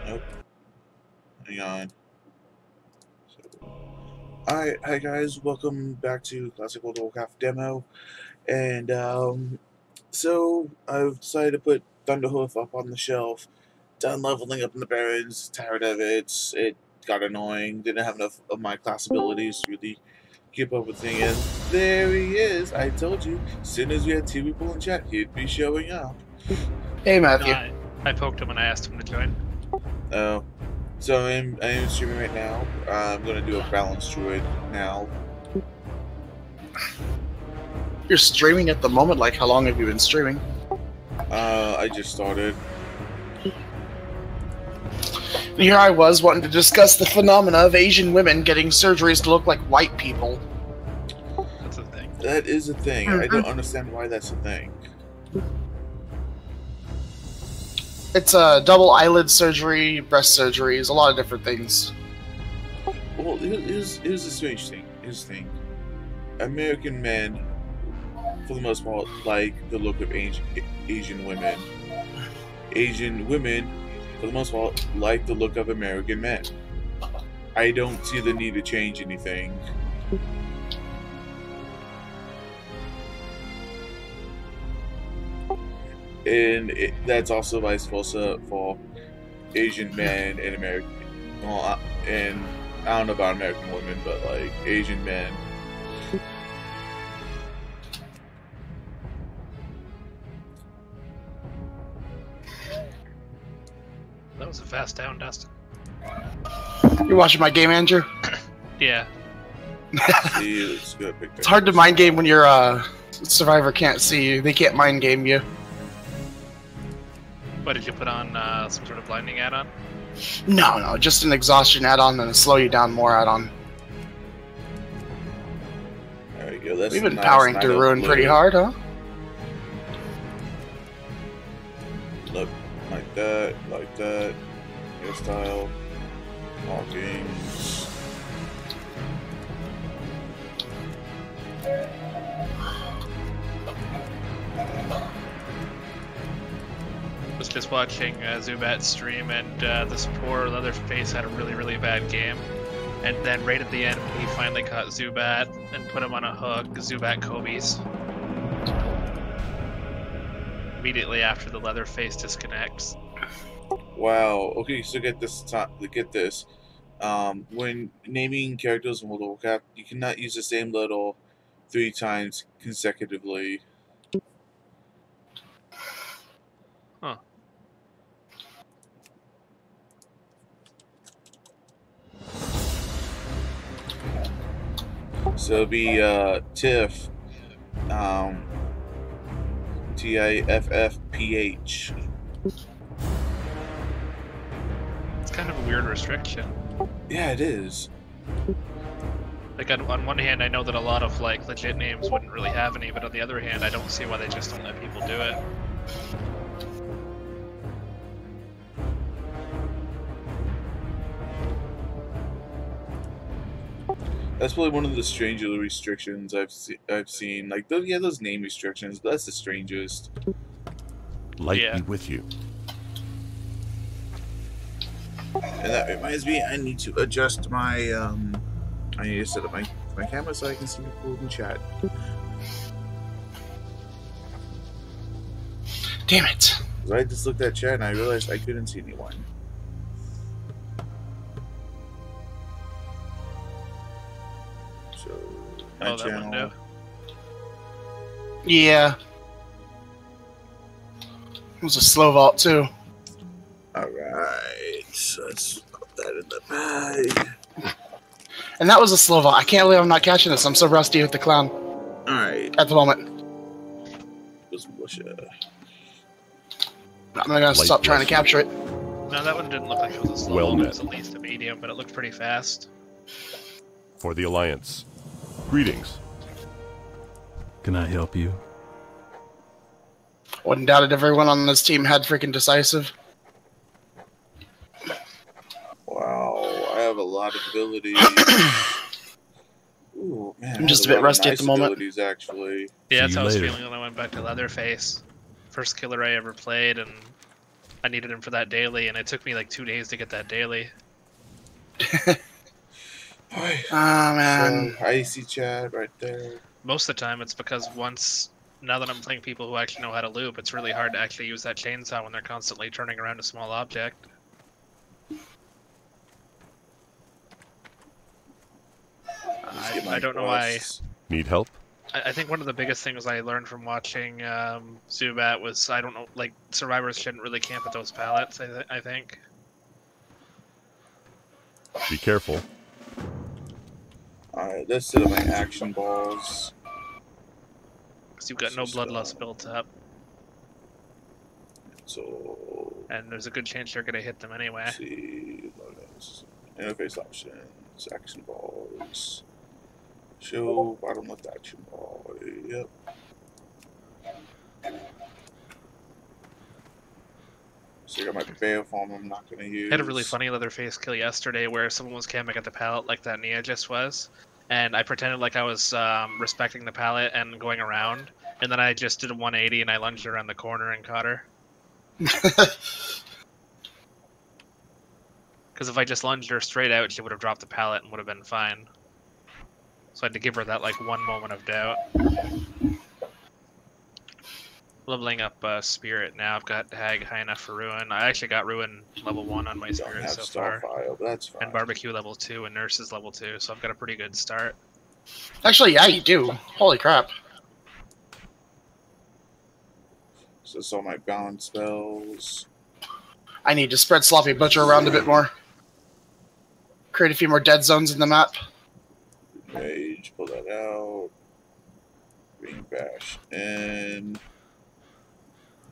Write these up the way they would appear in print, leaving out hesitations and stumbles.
Nope. Hang on. Alright, hi guys, welcome back to Classic World of Warcraft demo. And so I've decided to put Thunderhoof up on the shelf. Done leveling up in the Barrens, tired of it. It got annoying, didn't have enough of my class abilities to really keep up with things. And there he is, I told you, as soon as we had 2 people in chat, he'd be showing up. Hey Matthew. I poked him and I asked him to join. Oh. So I am streaming right now. I'm going to do a balanced Druid now. You're streaming at the moment? Like, how long have you been streaming? I just started. And here I was wanting to discuss the phenomena of Asian women getting surgeries to look like white people. That's a thing. That is a thing. I don't understand why that's a thing. It's a double eyelid surgery, breast surgeries, a lot of different things. Well, here's the strange thing. Here's the thing. American men, for the most part, like the look of Asian women. Asian women, for the most part, like the look of American men. I don't see the need to change anything. And that's also vice versa for Asian men and American. Well, and I don't know about American women, but like Asian men. That was a fast down, Dustin. You're watching my game, Andrew? Yeah. See, it's It's hard to mind game when your survivor can't see you. They can't mind game you. What, did you put on some sort of blinding add-on? No, just an exhaustion add-on and a slow you down more add-on. There you go. That's We've been powering through Ruin pretty hard, huh? Look, like that, hairstyle, markings. Was just watching Zubat's stream, and this poor Leatherface had a really bad game. And then right at the end, he finally caught Zubat and put him on a hook, Zubat Kobe's. Immediately after the Leatherface disconnects. Wow. Okay, so get this. When naming characters in World of Warcraft, you cannot use the same letter 3 times consecutively. Huh. So it'll be Tiff, Tiffph. It's kind of a weird restriction. Yeah, it is. Like, on one hand, I know that a lot of, like, legit names wouldn't really have any, but on the other hand, I don't see why they just don't let people do it. That's probably one of the stranger restrictions I've seen. Like, those name restrictions. That's the strangest. Light be with you. And that reminds me, I need to adjust my I need to set up my camera so I can see people in chat. Damn it! I just looked at chat and I realized I couldn't see anyone. So my channel. Window. Yeah. It was a slow vault too. Alright, so let's put that in the bag. And that was a slow vault. I can't believe I'm not catching this. I'm so rusty with the clown. Alright. At the moment. I'm gonna stop trying to capture it. No, that one didn't look like it was a slow Well one. It met. was at least a medium, but it looked pretty fast. For the Alliance. Greetings. Can I help you? Wouldn't doubt it. Everyone on this team had freaking decisive. Wow, I have a lot of abilities. Ooh, man, I'm just a bit rusty at the moment. abilities, actually. Yeah, that's See how you I was later. feeling when I went back to Leatherface. First killer I ever played, and I needed him for that daily, and it took me like 2 days to get that daily. Alright. Oh, man. So, icy Chad right there. Most of the time, it's because now that I'm playing people who actually know how to loop, it's really hard to actually use that chainsaw when they're constantly turning around a small object. I don't know why. Need help? I think one of the biggest things I learned from watching Zubat was, I don't know, like, survivors shouldn't really camp at those pallets, I think. Be careful. Alright, let's set up my action balls. Because you've got no bloodlust built up. So, And there's a good chance you're going to hit them anyway. let's see, logos, interface options, action balls, show bottom left action ball. Yep. So I got my bear form I'm not going to use. I had a really funny Leatherface kill yesterday where someone was camping at the pallet like that Nia just was. And I pretended like I was respecting the pallet and going around. And then I just did a 180 and I lunged around the corner and caught her. Because if I just lunged her straight out, she would have dropped the pallet and would have been fine. So I had to give her that like one moment of doubt. Leveling up Spirit now. I've got Hag high enough for Ruin. I actually got Ruin level 1 on my Spirit so far. But that's fine. And Barbecue level 2 and Nurse is level 2, so I've got a pretty good start. Actually, yeah, you do. Holy crap. So that's all my balance spells. I need to spread Sloppy Butcher around a bit more. Create a few more dead zones in the map. Rage, pull that out. Ring Bash in.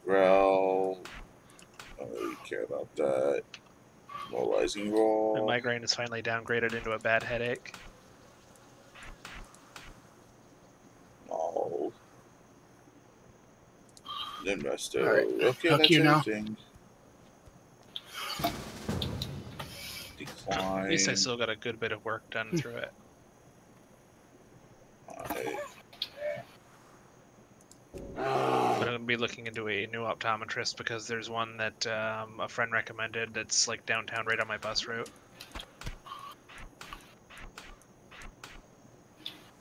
Growl. I don't really care about that. Moralizing Roll. My migraine is finally downgraded into a bad headache. Oh. Then Resto. Alright, Okay, hook that's you now. everything. Decline. At least I still got a good bit of work done through it. Alright. But I'm going to be looking into a new optometrist because there's one that a friend recommended that's like downtown right on my bus route.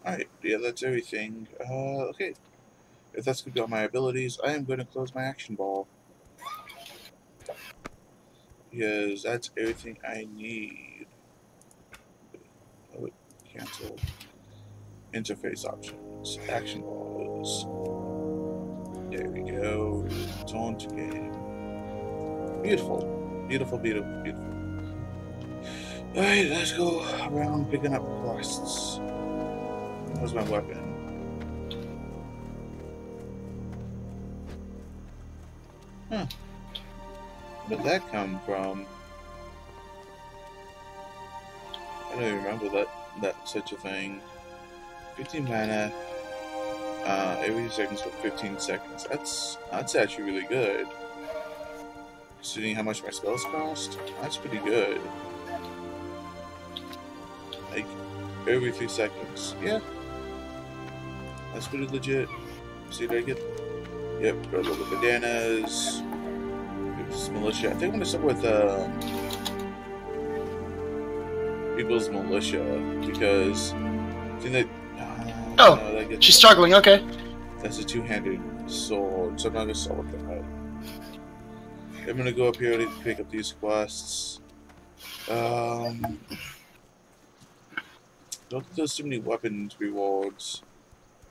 Alright, yeah, that's everything. Okay. If that's going to be all my abilities, I am going to close my action ball. Because that's everything I need. Oh, cancel. Interface options. Action balls. There we go. Taunt game. Beautiful. Beautiful, beautiful, beautiful. Alright, let's go around picking up quests. Where's my weapon? Huh. Where did that come from? I don't even remember that such a thing. 15 mana. Every seconds for 15 seconds. That's actually really good. Considering how much my spells cost, that's pretty good. Like every 3 seconds. Yeah. That's pretty legit. See, did I get? Yep, got a little bananas. People's Militia. I think I'm gonna start with People's Militia because I think that. She's struggling, okay. That's a two-handed sword, so I'm not gonna start with that. I'm gonna go up here to pick up these quests. Don't think there's too many weapons rewards,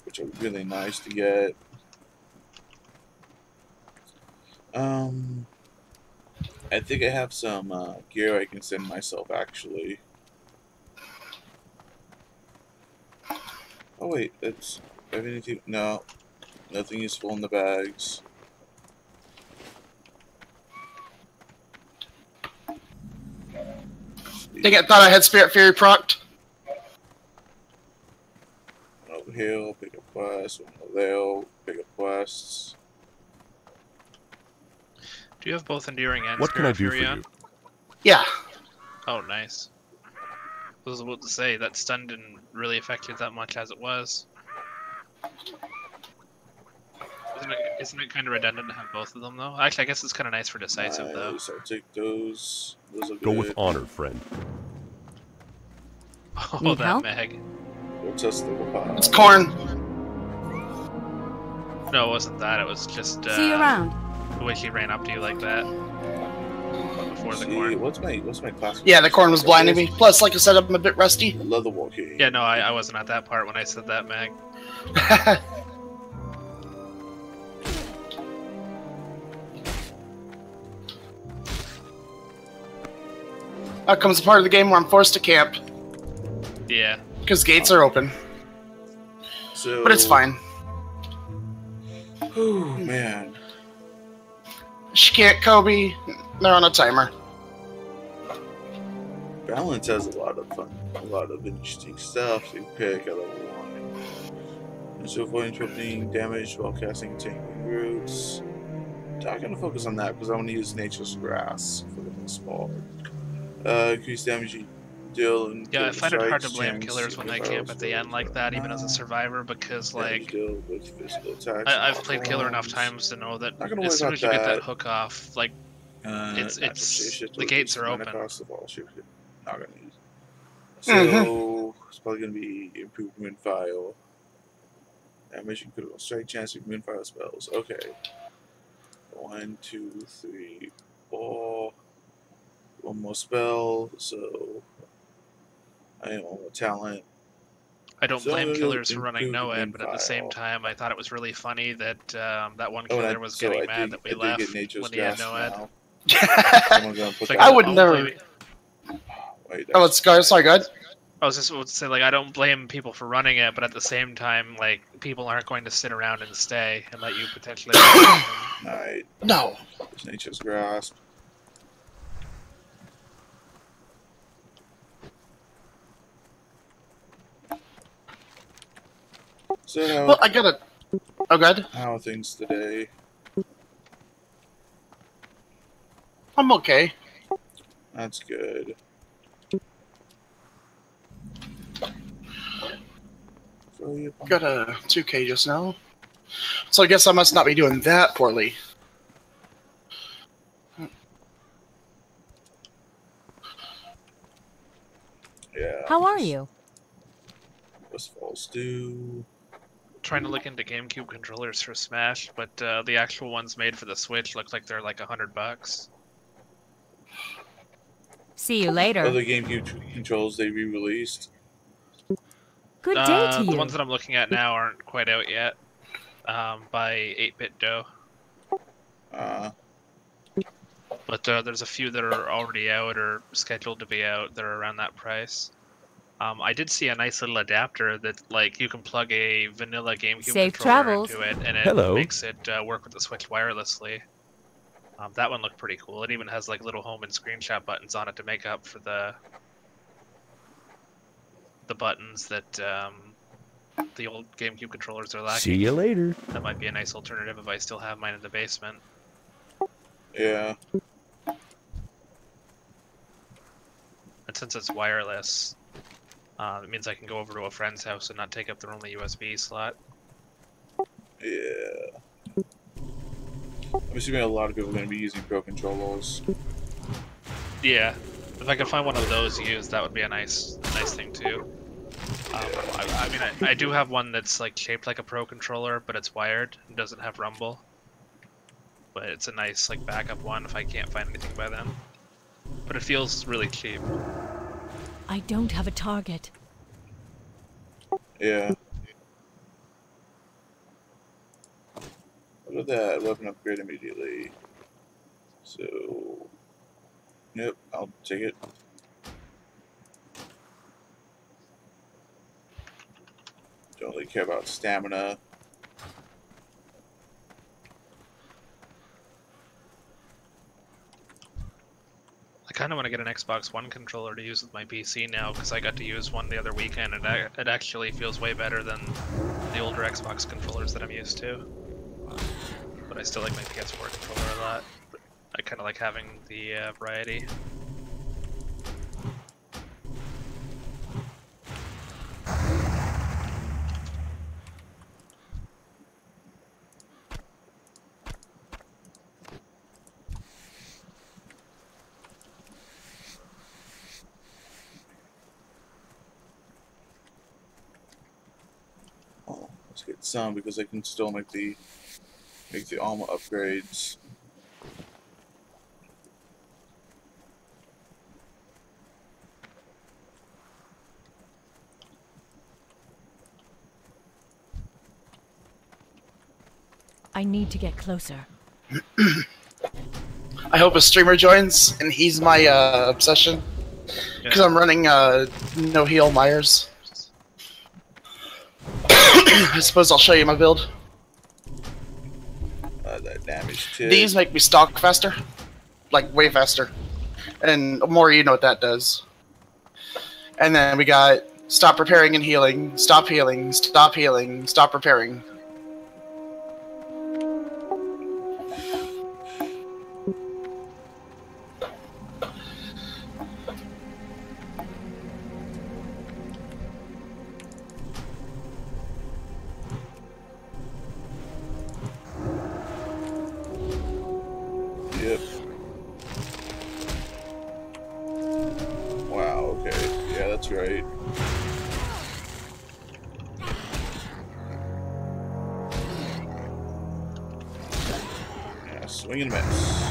which are really nice to get. I think I have some gear I can send myself actually. Oh wait, that's everything. No, nothing useful in the bags. Dang it, thought I had Spirit Fury procced. One over here, pick up quests. One over there, pick up quests. Do you have both Enduring and What can I Spirit do Fury for on? you? Yeah. Oh, nice. I was about to say, that stun didn't really affect you that much as it was. I Isn't it kind of redundant to have both of them though? Actually, I guess it's kind of nice for decisive though. Nice, I'll take those. Those are Go good. with honor, friend. Oh, Need that help? Meg. We'll test the weapon. It's corn. No, it wasn't that. It was just See you around. the way she ran up to you like that before the See, corn. what's my class? Yeah, the corn was blinding me. Plus, like I said, I'm a bit rusty. Leather walking. Yeah, no, I wasn't at that part when I said that, Meg. That comes a part of the game where I'm forced to camp Yeah. because gates are open. So, But it's fine. Oh man. She can't, Kobe. They're on a timer. Balance has a lot of fun, a lot of interesting stuff to pick at level 1. And so avoid interrupting damage while casting tanking roots. I'm gonna focus on that because I want to use nature's grass for the most part. Increase damage you deal and Yeah, I find it hard to blame strengths, killers when they camp at the end like that, even as a survivor, because like deal with physical attacks. I've played killer enough times to know that Not gonna as worry soon as about you get that. that hook off, like it's the gates are open. Across the wall, shit, not gonna use. So it's probably gonna be improved moonfire. Damage and critical strike chance of moonfire spells. Okay. 1, 2, 3, 4. One more spell, so I am on more talent. I don't So blame killers for running improved no ed, but at the same moonfire. time, I thought it was really funny that that one Oh, and killer was getting mad that we I did left get nature's when he had gas no ed. now. I Someone's gonna put It's like, that- would don't never- blame- Wait, Oh, it's sorry, good. I was just about to say, like, I don't blame people for running it, but at the same time, like, people aren't going to sit around and stay and let you potentially. Night. No. There's nature's grasp. So Well, I gotta. Oh, good. how are things today? I'm okay. That's good. So you Got a 2K just now. So I guess I must not be doing that poorly. yeah. How are you? Westfall stew. Trying to look into GameCube controllers for Smash, but the actual ones made for the Switch look like they're like $100. See you later. Other GameCube controls they re-released. Good day to The you. ones that I'm looking at now aren't quite out yet. By 8-Bit Dough. But there's a few that are already out or scheduled to be out that are around that price. I did see a nice little adapter that, like, you can plug a vanilla GameCube Safe controller travels. into it, and it Hello. makes it work with the Switch wirelessly. That one looked pretty cool. It even has like little home and screenshot buttons on it to make up for the buttons that the old GameCube controllers are lacking. See you later. That might be a nice alternative if I still have mine in the basement. Yeah. And since it's wireless, it means I can go over to a friend's house and not take up their only USB slot. Yeah. I'm assuming a lot of people are going to be using Pro controllers. Yeah, if I could find one of those used, that would be a nice thing too. I mean, I do have one that's like shaped like a Pro controller, but it's wired and doesn't have rumble. But it's a nice like backup one if I can't find anything by then. But it feels really cheap. I don't have a target. Yeah. Look at that, weapon upgrade immediately. So, yep, I'll take it. Don't really care about stamina. I kind of want to get an Xbox One controller to use with my PC now because I got to use one the other weekend and it actually feels way better than the older Xbox controllers that I'm used to. But I still like my PS4 controller a lot. But I kind of like having the variety. to get some because I can still make the armor upgrades. I need to get closer. I hope a streamer joins, and he's my obsession. Because I'm running no heal Myers. I suppose I'll show you my build. That damage too. These make me stalk faster. Like, way faster. And more, you know what that does. And then we got stop repairing and healing, stop healing, stop healing, stop repairing. Yep. Wow, okay. Yeah, that's right. Yeah, swing and a miss.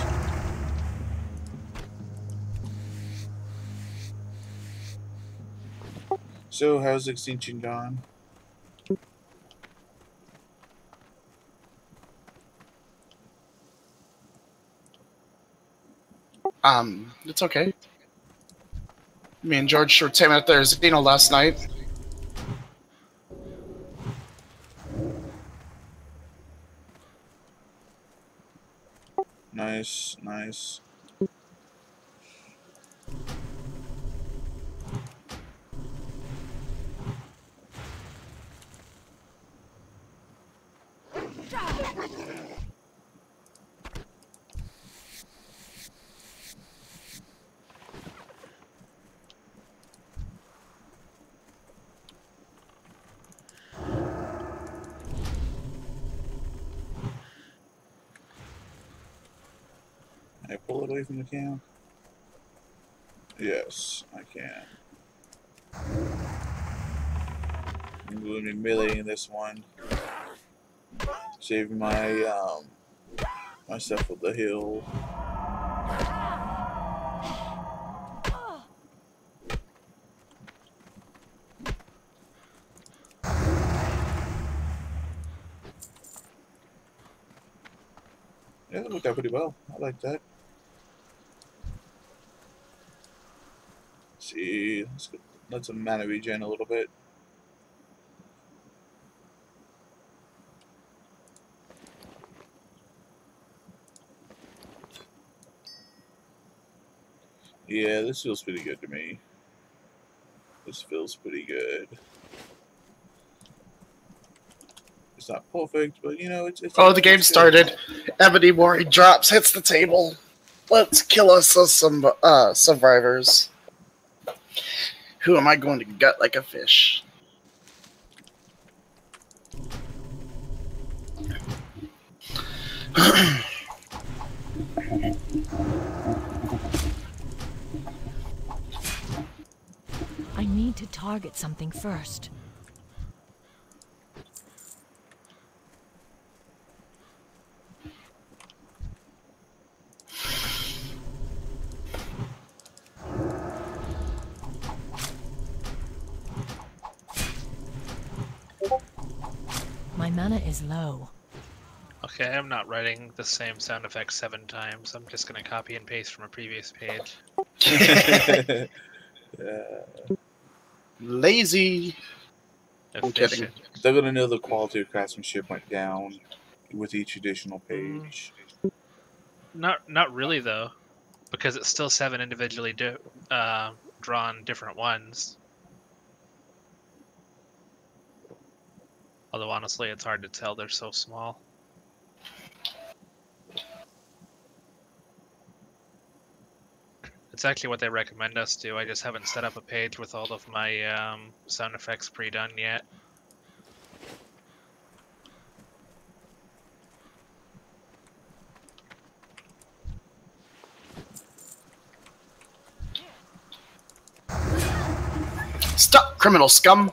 So, how's Extinction gone? It's okay. Me and George were taming out their Xeno last night. Nice, nice. Can I pull it away from the camp? Yes, I can. I'm going to be meleeing this one. Saving my myself with the heal. Yeah, that worked out pretty well. I like that. Let's see, let's mana regen a little bit. Yeah, this feels pretty good to me. This feels pretty good. It's not perfect, but you know, it's Oh, the game started. Ebony Mori drops, hits the table. Let's kill us some survivors. Who am I going to gut like a fish? I need to target something first. My mana is low. Okay, I'm not writing the same sound effect 7 times. I'm just gonna copy and paste from a previous page. Lazy. I'm kidding. Efficient. They're gonna know the quality of craftsmanship went down with each additional page. Not really though, because it's still 7 individually drawn different ones. Although honestly, it's hard to tell. They're so small. It's actually what they recommend us do. I just haven't set up a page with all of my sound effects pre-done yet. Stop, criminal scum!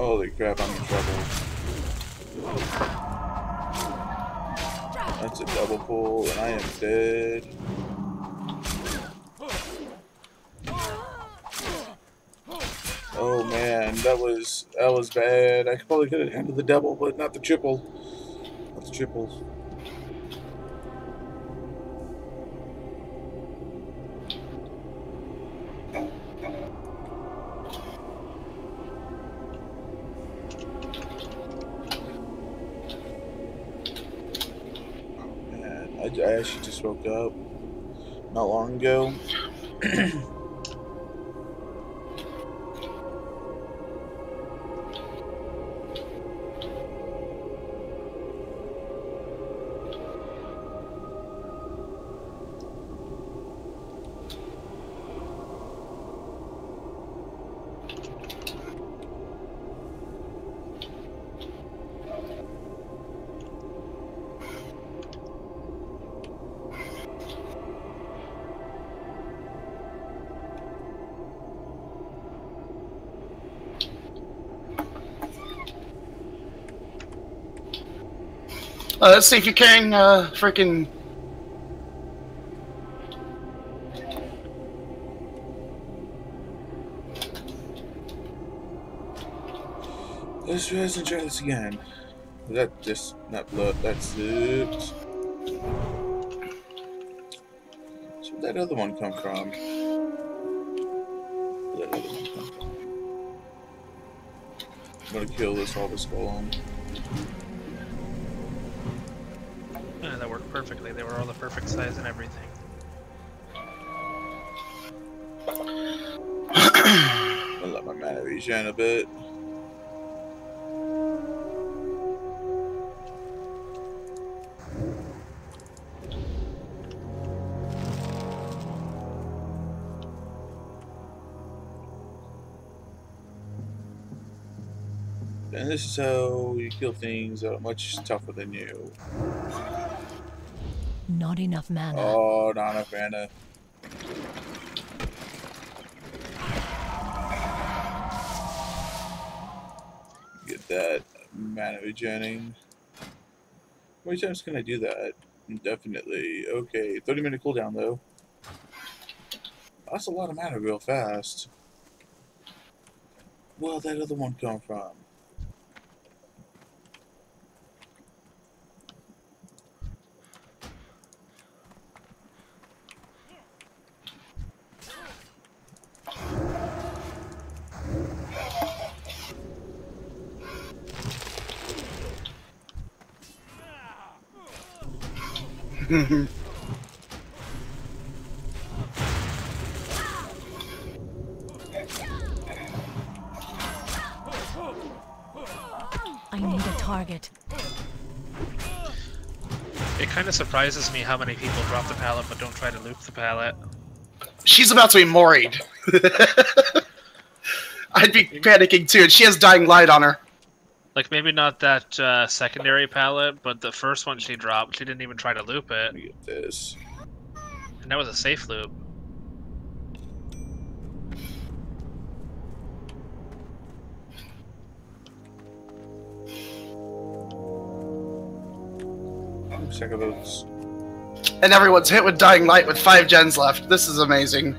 Holy crap, I'm in trouble. That's a double pull, and I am dead. Oh man, that was bad. I probably could have handled the double, but not the triple. Not the triple. I actually just woke up not long ago. Let's see if you're carrying freaking. Let's try this again. That just not blood. That's it. So where'd that other one come from? Where'd that other one come from? I'm gonna kill this golem. Yeah, that worked perfectly. They were all the perfect size and everything. I'll let my mana regen a bit. And this is how you kill things that are much tougher than you. Not enough mana. Oh, not enough mana. Get that mana regening. How many times can I do that? Indefinitely. Okay, 30-minute cooldown though. That's a lot of mana real fast. Where'd that other one come from? I need a target. It kind of surprises me how many people drop the pallet but don't try to loop the pallet. She's about to be moried. I'd be panicking too, and she has dying light on her. Like, maybe not that secondary pallet, but the first one she dropped, she didn't even try to loop it. Let me get this. And that was a safe loop. Check out those. And everyone's hit with dying light with 5 gens left. This is amazing.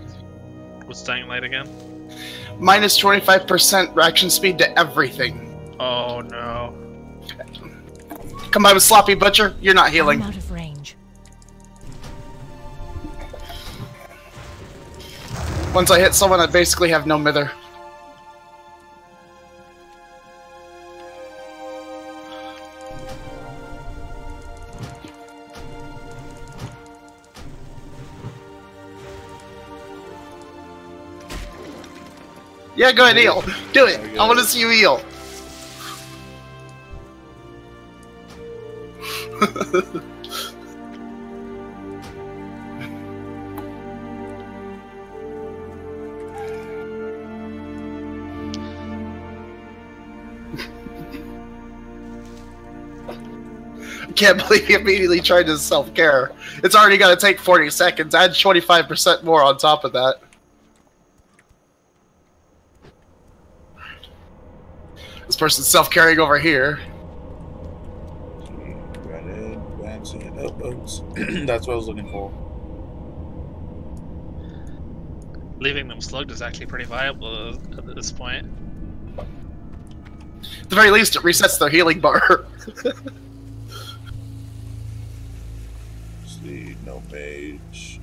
What's Dying Light again? Minus 25% reaction speed to everything. Oh no. Come by with Sloppy Butcher, you're not healing. I'm out of range. Once I hit someone, I basically have no mither. Yeah, go ahead, heal. Do it. I want to see you heal. I can't believe he immediately tried to self-care. It's already going to take 40 seconds. Add 25% more on top of that. This person's self-carrying over here. Granted, advancing. Oh, oops. That's what I was looking for. Leaving them slugged is actually pretty viable at this point. At the very least, it resets their healing bar. See, no mage.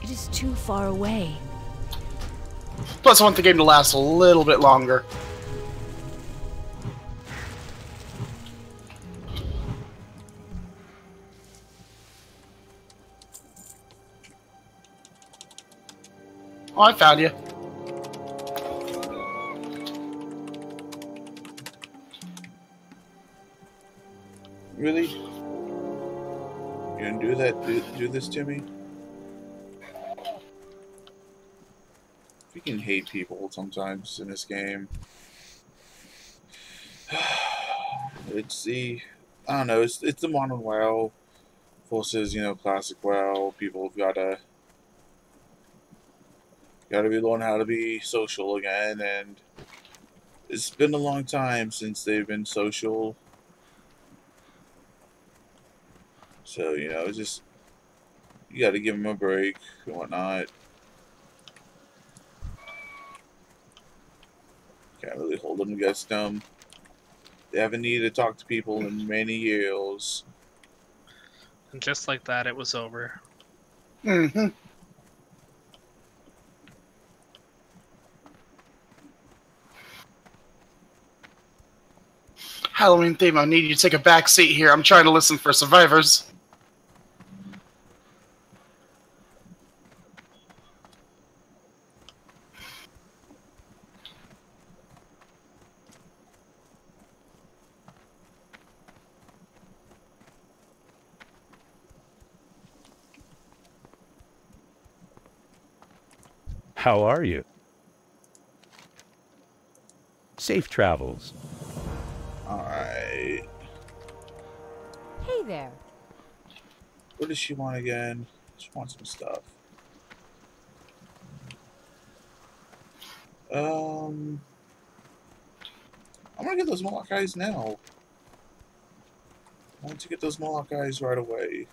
It is too far away. Plus, I want the game to last a little bit longer. Oh, I found you. Really? You gonna do that? Do this to me? Freaking hate people sometimes in this game. It's the, I don't know. It's the modern WoW versus, you know, classic WoW. People have gotta be learn how to be social again, and it's been a long time since they've been social. So, you know, it's just, you gotta give them a break and whatnot. Can't really hold them against them. They haven't needed to talk to people in many years. And just like that, it was over. Mm-hmm. Halloween theme, I need you to take a back seat here. I'm trying to listen for survivors. How are you? Safe travels. Alright. Hey there. What does she want again? She wants some stuff. I'm gonna get those Moloch eyes now. I want to get those Moloch eyes right away.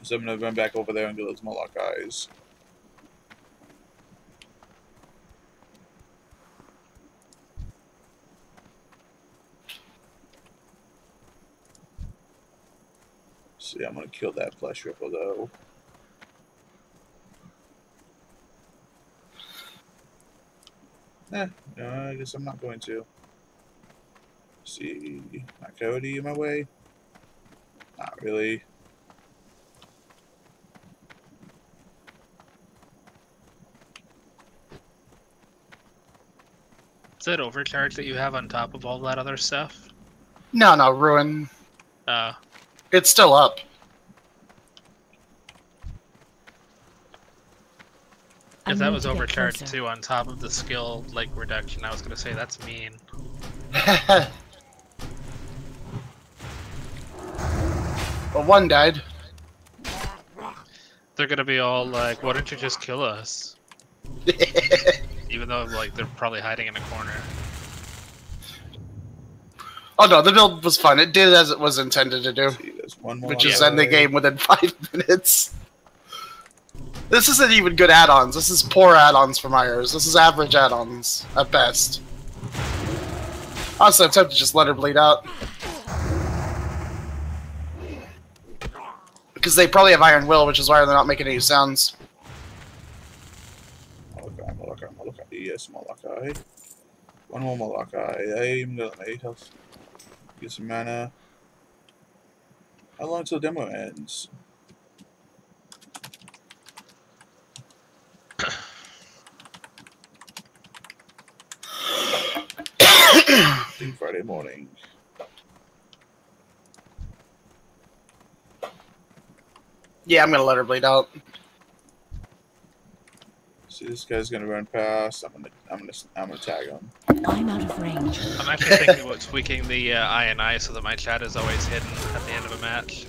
So I'm gonna run back over there and get those Moloch eyes. See, I'm gonna kill that flesh ripper though. No, I guess I'm not going to. See, my Cody in my way? Not really. Is that overcharge that you have on top of all that other stuff? No, ruin. Uh, It's still up. if that was overcharged closer. too on top of the skill like reduction, I was gonna say that's mean. Well, one died. They're gonna be all like, "Why don't you just kill us?" Even though like they're probably hiding in a corner. Oh no, the build was fun. It did as it was intended to do, See, there's one more. which is end the game within 5 minutes. This isn't even good add-ons. This is poor add-ons for Myers. This is average add-ons at best. Honestly, I'm tempted to just let her bleed out. Because they probably have Iron Will, which is why they're not making any sounds. Moloch. Yes, Moloch. One more Moloch. I'm gonna let my health. Get some mana. How long till demo ends? I think Friday morning. Yeah, I'm gonna let her bleed out. See, This guy's gonna run past. I'm gonna tag him. I'm out of range. I'm actually thinking about tweaking the I so that my chat is always hidden at the end of a match.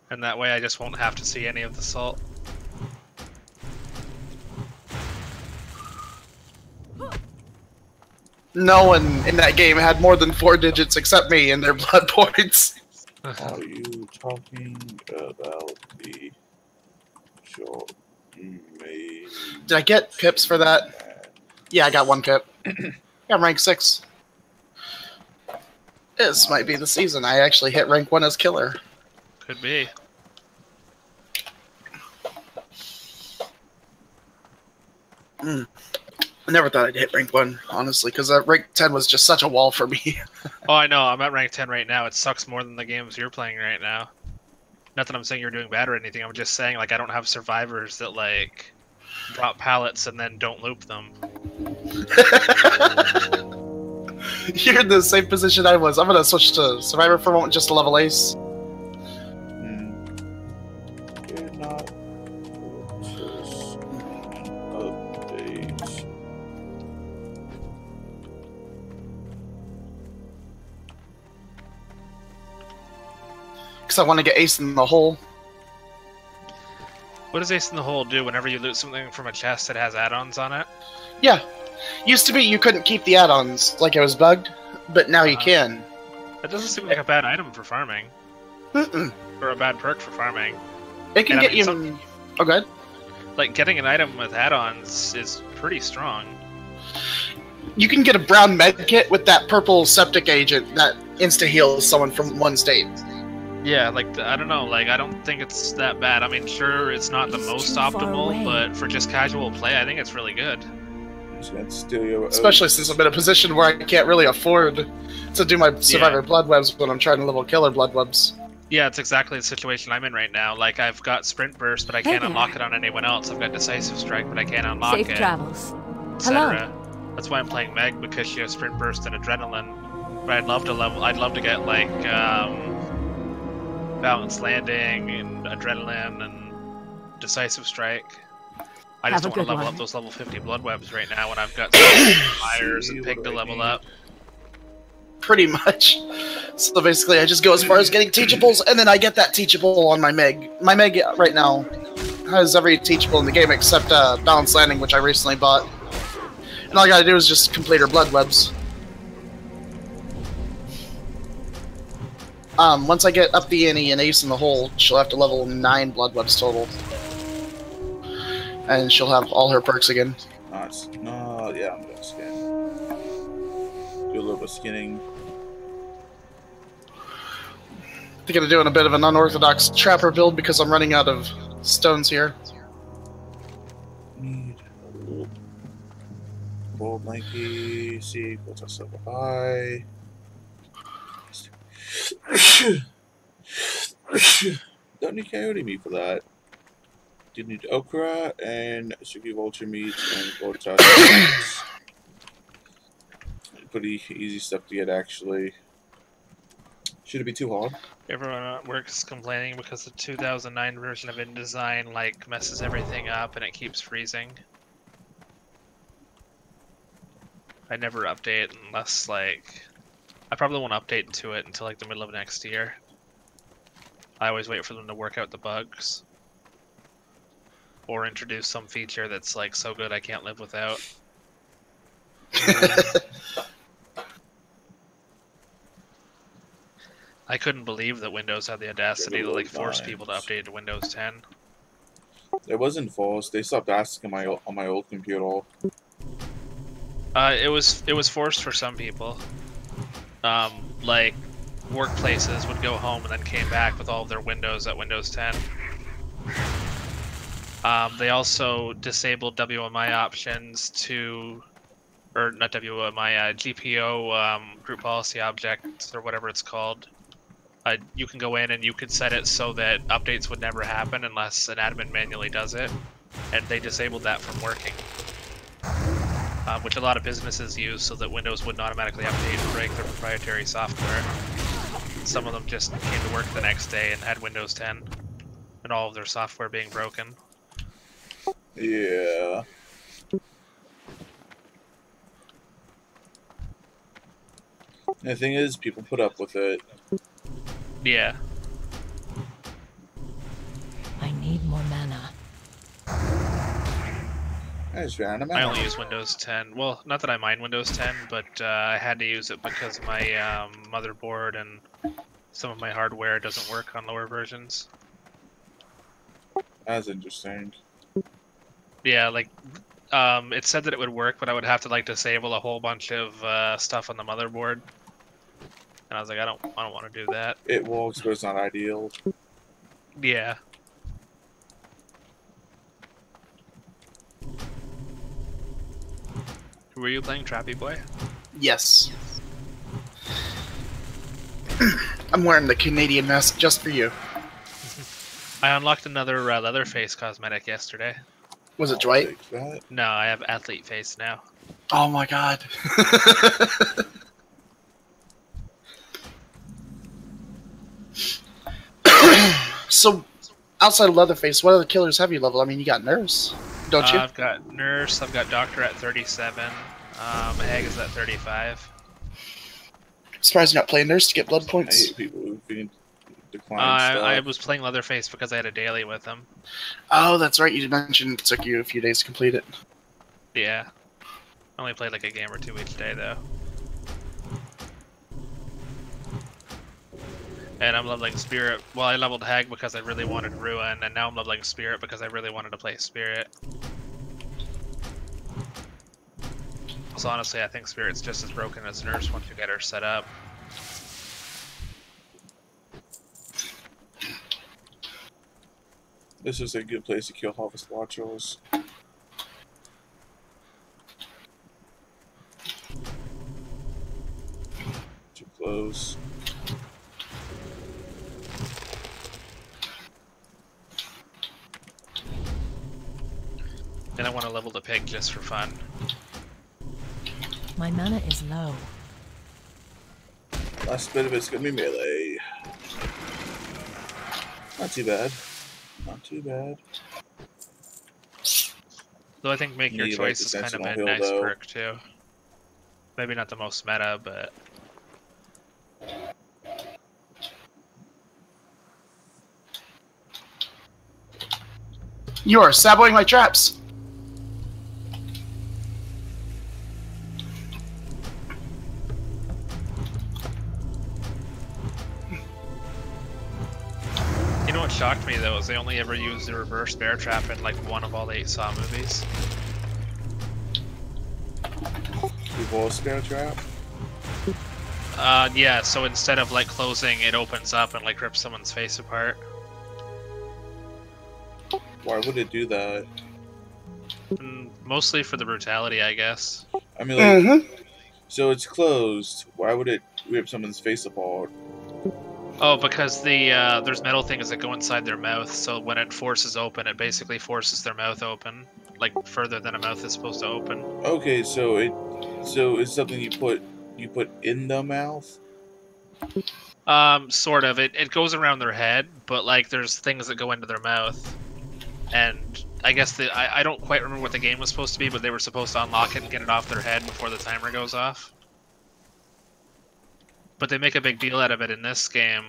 And that way I just won't have to see any of the salt. No one in that game had more than 4 digits except me in their blood points. Are you talking about the short mage? Did I get pips for that? Yeah, I got 1 pip. Got rank 6. This might be the season I actually hit rank 1 as killer. Could be. I never thought I'd hit rank 1, honestly, because rank 10 was just such a wall for me. Oh, I know. I'm at rank 10 right now. It sucks more than the games you're playing right now. Not that I'm saying you're doing bad or anything. I'm just saying, like, I don't have survivors that, like, drop pallets and then don't loop them. You're in the same position I was. I'm gonna switch to survivor for a moment just to level ace. You're not purchase updates. Because I want to get ace in the hole. What does Ace in the Hole do whenever you loot something from a chest that has add-ons on it? Yeah. Used to be you couldn't keep the add-ons, like it was bugged, but now you can. That doesn't seem like a bad item for farming. Mm-mm. Or a bad perk for farming. It can And I get mean, you... some- Oh, good. Like, getting an item with add-ons is pretty strong. You can get a brown med kit with that purple septic agent that insta-heals someone from one state. Yeah, like, I don't know, like, I don't think it's that bad. I mean, sure, it's not the It's most too far optimal, away. but for just casual play, I think it's really good. Just gonna steal your Especially since I'm in a position where I can't really afford to do my survivor blood webs when I'm trying to level killer blood webs. Yeah, it's exactly the situation I'm in right now. Like, I've got Sprint Burst, but I Hey can't there. unlock it on anyone else. I've got Decisive Strike, but I can't unlock Safe it, travels. etc. That's why I'm playing Meg, because she has Sprint Burst and Adrenaline. But I'd love to get, like, Balanced Landing and Adrenaline and Decisive Strike. I just Have a don't want to good level one. up those level 50 blood webs right now when I've got fires and pig to level up. Pretty much. So basically I just go as far as getting teachables, and then I get that teachable on my Meg. My Meg right now has every teachable in the game except Balanced Landing, which I recently bought. And all I gotta do is just complete her blood webs. Once I get up the Annie and Ace in the hole, she'll have to level 9 blood webs total. And she'll have all her perks again. Nice. No, yeah, I'm gonna skin. Do a little bit of skinning. Thinking of doing a bit of an unorthodox trapper build because I'm running out of stones here. Need gold blankie. See what's us level high. Don't need coyote meat for that. Did need okra and suki vulture meat and gold touch. Pretty easy stuff to get, actually. Should it be too hard? Everyone at work's complaining because the 2009 version of InDesign like messes everything up and it keeps freezing. I never update unless like I probably won't update to it until like the middle of next year. I always wait for them to work out the bugs or introduce some feature that's like so good I can't live without. I couldn't believe that Windows had the audacity to like force people to update to Windows 10. It wasn't forced. They stopped asking on my old computer. It was forced for some people. Like workplaces would go home and then came back with all of their Windows at Windows 10. They also disabled WMI options to, or not WMI, GPO group policy objects or whatever it's called. You can go in and you could set it so that updates would never happen unless an admin manually does it, and they disabled that from working. Which a lot of businesses use so that Windows wouldn't automatically update and break their proprietary software. Some of them just came to work the next day and had Windows 10, and all of their software being broken. Yeah. The thing is, people put up with it. Yeah. I need more mana. I just ran out of I mana. only use Windows 10. Well, not that I mind Windows 10, but I had to use it because my motherboard and some of my hardware doesn't work on lower versions. That's interesting. Yeah, like it said that it would work, but I would have to like disable a whole bunch of stuff on the motherboard. And I was like, I don't want to do that. It works, but it's not ideal. Yeah. Were you playing Trappy Boy? Yes. I'm wearing the Canadian mask just for you. I unlocked another Leatherface cosmetic yesterday. Was it Dwight? Take that. No, I have Athlete Face now. Oh my god. So, outside of Leatherface, what other killers have you leveled? I mean, you got Nurse, don't you? I've got Nurse, I've got Doctor at 37, Hag is at 35. Surprised you're not playing Nurse to get blood I points. hate people who feed decline stuff. I was playing Leatherface because I had a daily with him. Oh, that's right. You did mention it took you a few days to complete it. Yeah. I only played like a game or two each day though. And I'm leveling Spirit. Well, I leveled Hag because I really wanted Ruin, and now I'm leveling Spirit because I really wanted to play Spirit. So honestly, I think Spirit's just as broken as Nurse once you get her set up. This is a good place to kill Harvest Watchers. Too close. Then I want to level the pig just for fun. My mana is low. Last bit of it's gonna be melee. Not too bad. Not too bad. Though I think make your You like choice the is kind of a Sentinel nice Hill, though. perk too. Maybe not the most meta, but You are sabotaging my traps. you know what shocked me though is they only ever used the reverse bear trap in like one of all the 8 Saw movies. People spare trap. Yeah, so instead of like closing, it opens up and like rips someone's face apart. Why would it do that? Mostly for the brutality, I guess. I mean, like, Mm-hmm. so it's closed. Why would it rip someone's face apart? Oh, because the there's metal things that go inside their mouth, so when it forces open, it basically forces their mouth open, like further than a mouth is supposed to open. Okay, so it's something you put in the mouth. Sort of. It goes around their head, but like there's things that go into their mouth, and I guess I don't quite remember what the game was supposed to be, but they were supposed to unlock it and get it off their head before the timer goes off. But they make a big deal out of it in this game,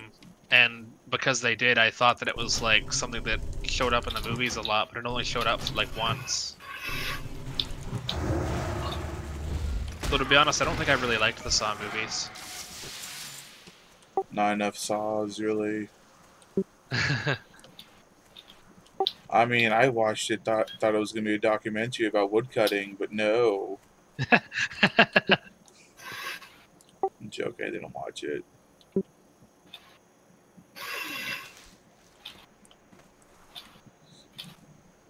and because they did, I thought that it was like something that showed up in the movies a lot, but it only showed up like once. So to be honest, I don't think I really liked the Saw movies. Not enough saws, really. I mean, I watched it, thought it was going to be a documentary about woodcutting, but no. I'm joking, I didn't watch it.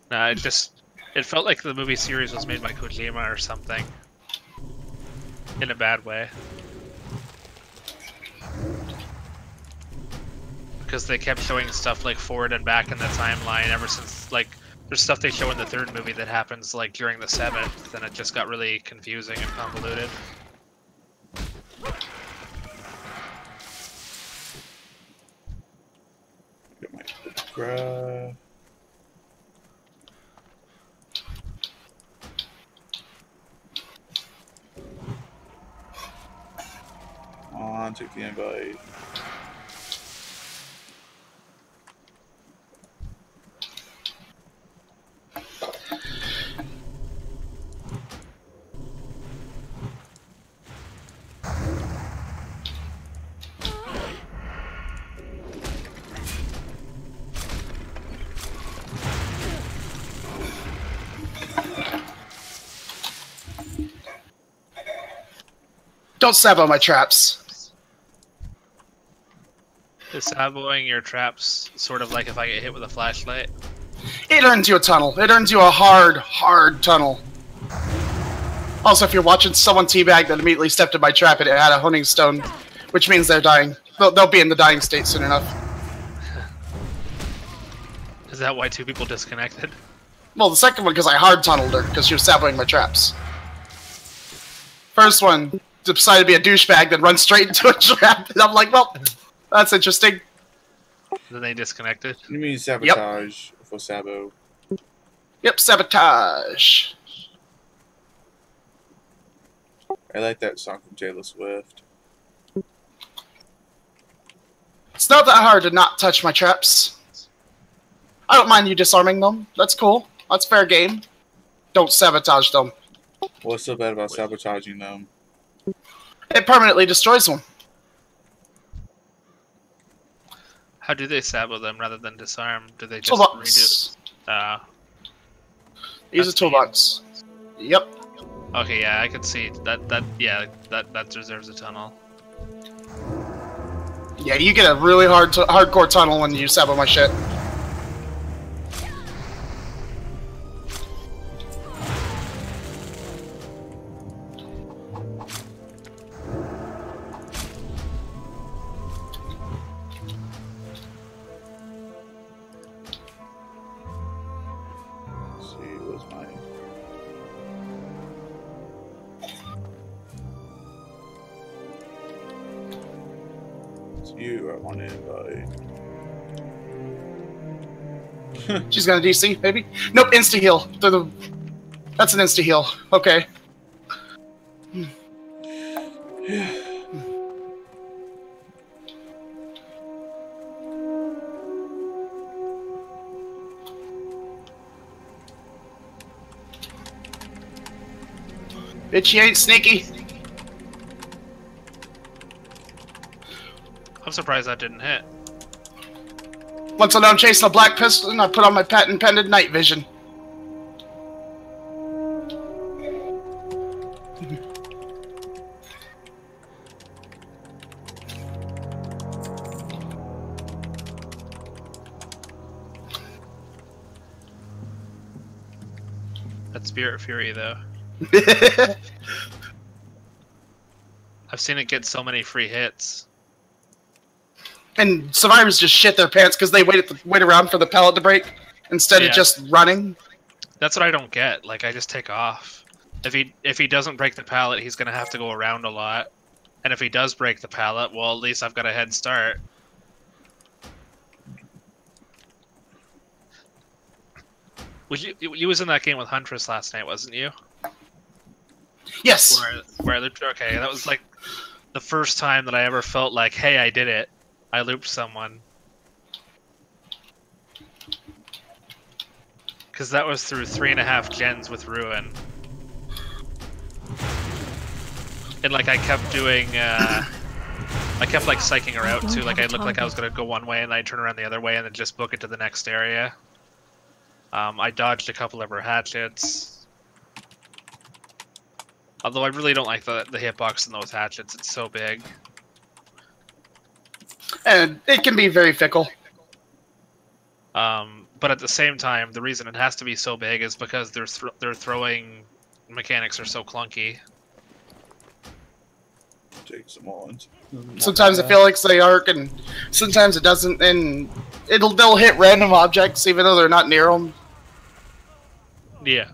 Nah, it felt like the movie series was made by Kojima or something. In a bad way. Because they kept showing stuff like forward and back in the timeline ever since, like, there's stuff they show in the 3rd movie that happens like during the 7th, and it just got really confusing and convoluted. Get my Bruh. Come on, take the invite. Don't sabo my traps. Is saboing your traps sort of like if I get hit with a flashlight? It earns you a tunnel. It earns you a hard tunnel. Also, if you're watching someone teabag that immediately stepped in my trap and it had a honing stone, which means they're dying. They'll be in the dying state soon enough. Is that why 2 people disconnected? Well, the second one because I hard tunneled her because she was saboing my traps. First one decided to be a douchebag, then run straight into a trap, and I'm like, well, that's interesting. Then they disconnected. You mean sabotage for Sabo? Yep, sabotage. I like that song from Taylor Swift. It's not that hard to not touch my traps. I don't mind you disarming them. That's cool. That's fair game. Don't sabotage them. What's so bad about sabotaging them? It permanently destroys them. How do they sabo them rather than disarm? Do they just Toolbox. redo? Use a That's toolbox. Yep. Okay, yeah, I could see that. That deserves a tunnel. Yeah, you get a really hardcore tunnel when you sabo my shit. Let's see, what's mine? It's you I want to invite. She's gonna DC, maybe? Nope, insta-heal. That's an insta-heal. Okay. Bitch, you ain't sneaky. I'm surprised that didn't hit. Once I know I'm chasing a black pistol, I put on my patent-pending night vision. That's Spirit Fury, though. I've seen it get so many free hits. And survivors just shit their pants because they wait around for the pallet to break instead of just running. That's what I don't get. Like, I just take off. If he doesn't break the pallet, he's gonna have to go around a lot. And if he does break the pallet, well, at least I've got a head start. You was in that game with Huntress last night, wasn't you? Yes. Okay, that was like the first time that I ever felt like, hey, I did it. I looped someone. Because that was through 3.5 gens with Ruin. And like I kept doing, I kept like psyching her out too. Like I looked like I was gonna go one way and I'd turn around the other way and then just book it to the next area. I dodged a couple of her hatchets. Although I really don't like the hitbox in those hatchets. It's so big. And it can be very fickle. But at the same time, the reason it has to be so big is because their throwing mechanics are so clunky. Take some on. Sometimes I feel like they arc, and sometimes it doesn't. And they'll hit random objects even though they're not near them. Yeah.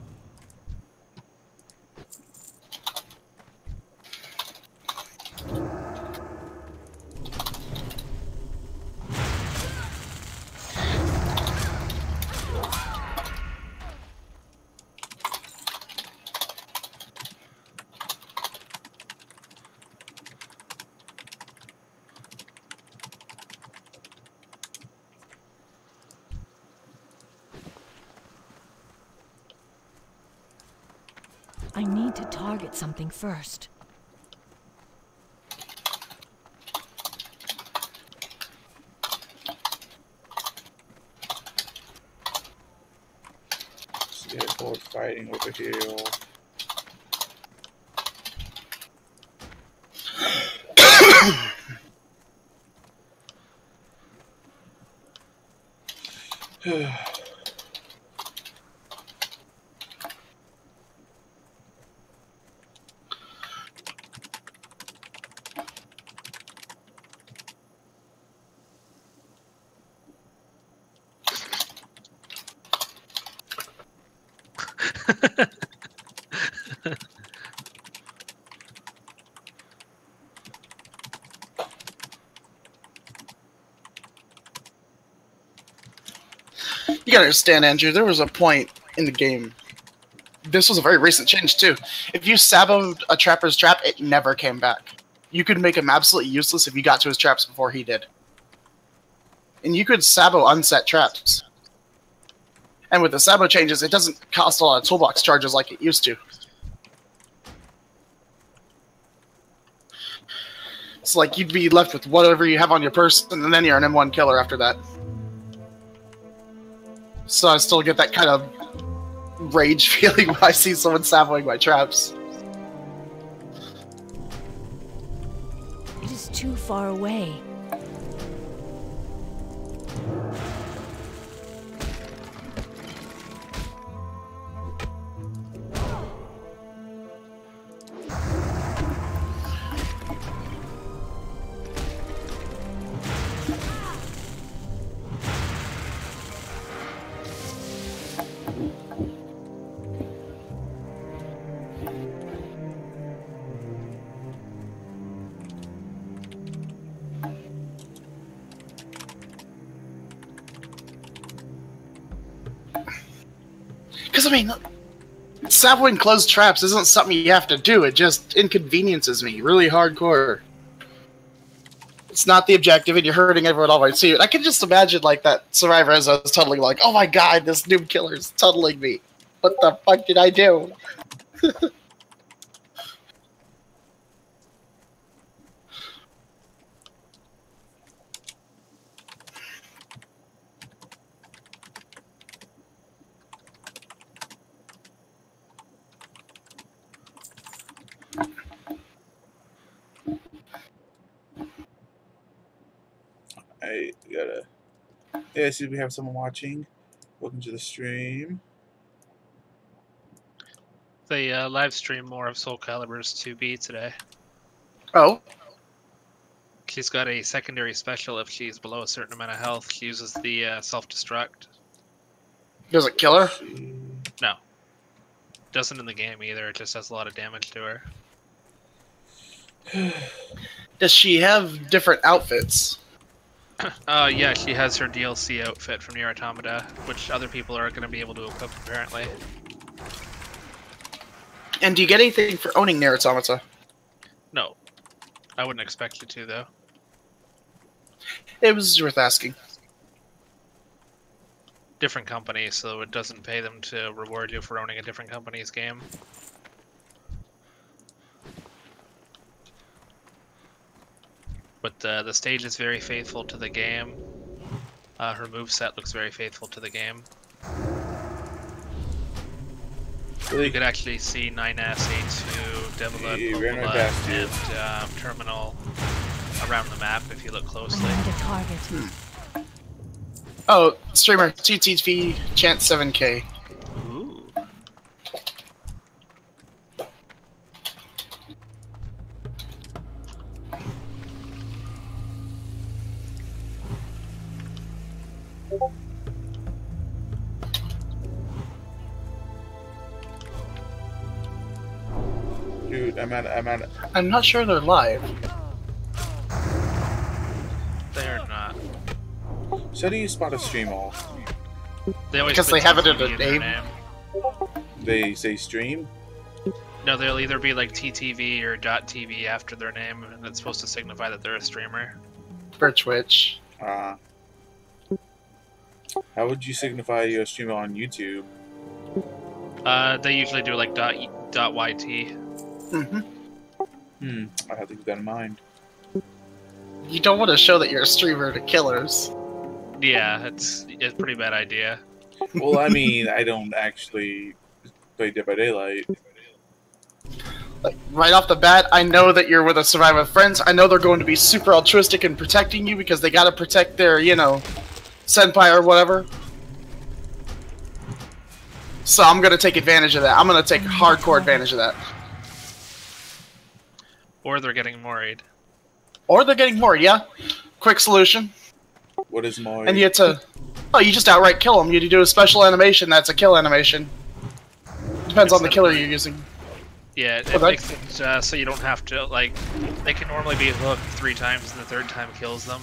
I need to target something first. Skateboard fighting over here. You gotta understand, Andrew, there was a point in the game. This was a very recent change, too. If you saboed a trapper's trap, it never came back. You could make him absolutely useless if you got to his traps before he did. And you could sabo unset traps. And with the sabo changes, it doesn't cost a lot of toolbox charges like it used to. It's like you'd be left with whatever you have on your person, and then you're an M1 killer after that. So I still get that kind of rage feeling when I see someone saboing my traps. It is too far away. Because, I mean, saboing closed traps isn't something you have to do. It just inconveniences me really hardcore. It's not the objective, and you're hurting everyone all the way. See, I can just imagine, like, that Survivor as I was tunneling, like, oh my god, this noob killer's tunneling me. What the fuck did I do? I gotta. Yeah, I see we have someone watching. Welcome to the stream. They live stream more of Soul Calibur's 2B today. Oh? She's got a secondary special if she's below a certain amount of health. She uses the self-destruct. Does it kill her? No. Doesn't in the game either, it just does a lot of damage to her. Does she have different outfits? Yeah, she has her DLC outfit from Nier Automata, which other people are going to be able to equip apparently. And do you get anything for owning Nier Automata? No. I wouldn't expect you to, though. It was worth asking. Different company, so it doesn't pay them to reward you for owning a different company's game. But the stage is very faithful to the game. Her moveset looks very faithful to the game. You could actually see 9S, A2, Devilud, Popola, and Terminal around the map if you look closely. I need a target. Oh, streamer, TTV, chant 7K. Ooh. Dude, I'm not sure they're live. They're not. So how do you spot a stream off? They always Because put they have it in TTV their their name. They say stream? No, they'll either be like TTV or .tv after their name, and it's supposed to signify that they're a streamer. For Twitch. How would you signify you're a streamer on YouTube? They usually do like .yt. I have to keep that in mind. You don't want to show that you're a streamer to killers. Yeah, it's a pretty bad idea. Well, I mean, I don't actually play Dead by Daylight. Like, right off the bat, I know that you're with a survivor of friends. I know they're going to be super altruistic in protecting you because they gotta protect their, senpai or whatever. So I'm gonna take advantage of that. I'm gonna take hardcore advantage of that. Or they're getting worried. Or they're getting more, yeah? Quick solution. What is my... And you get to... Oh, you just outright kill them. You do a special animation that's a kill animation. Depends on the killer you're using. Yeah, it Okay. makes it so you don't have to, like... They can normally be hooked 3 times and the 3rd time kills them.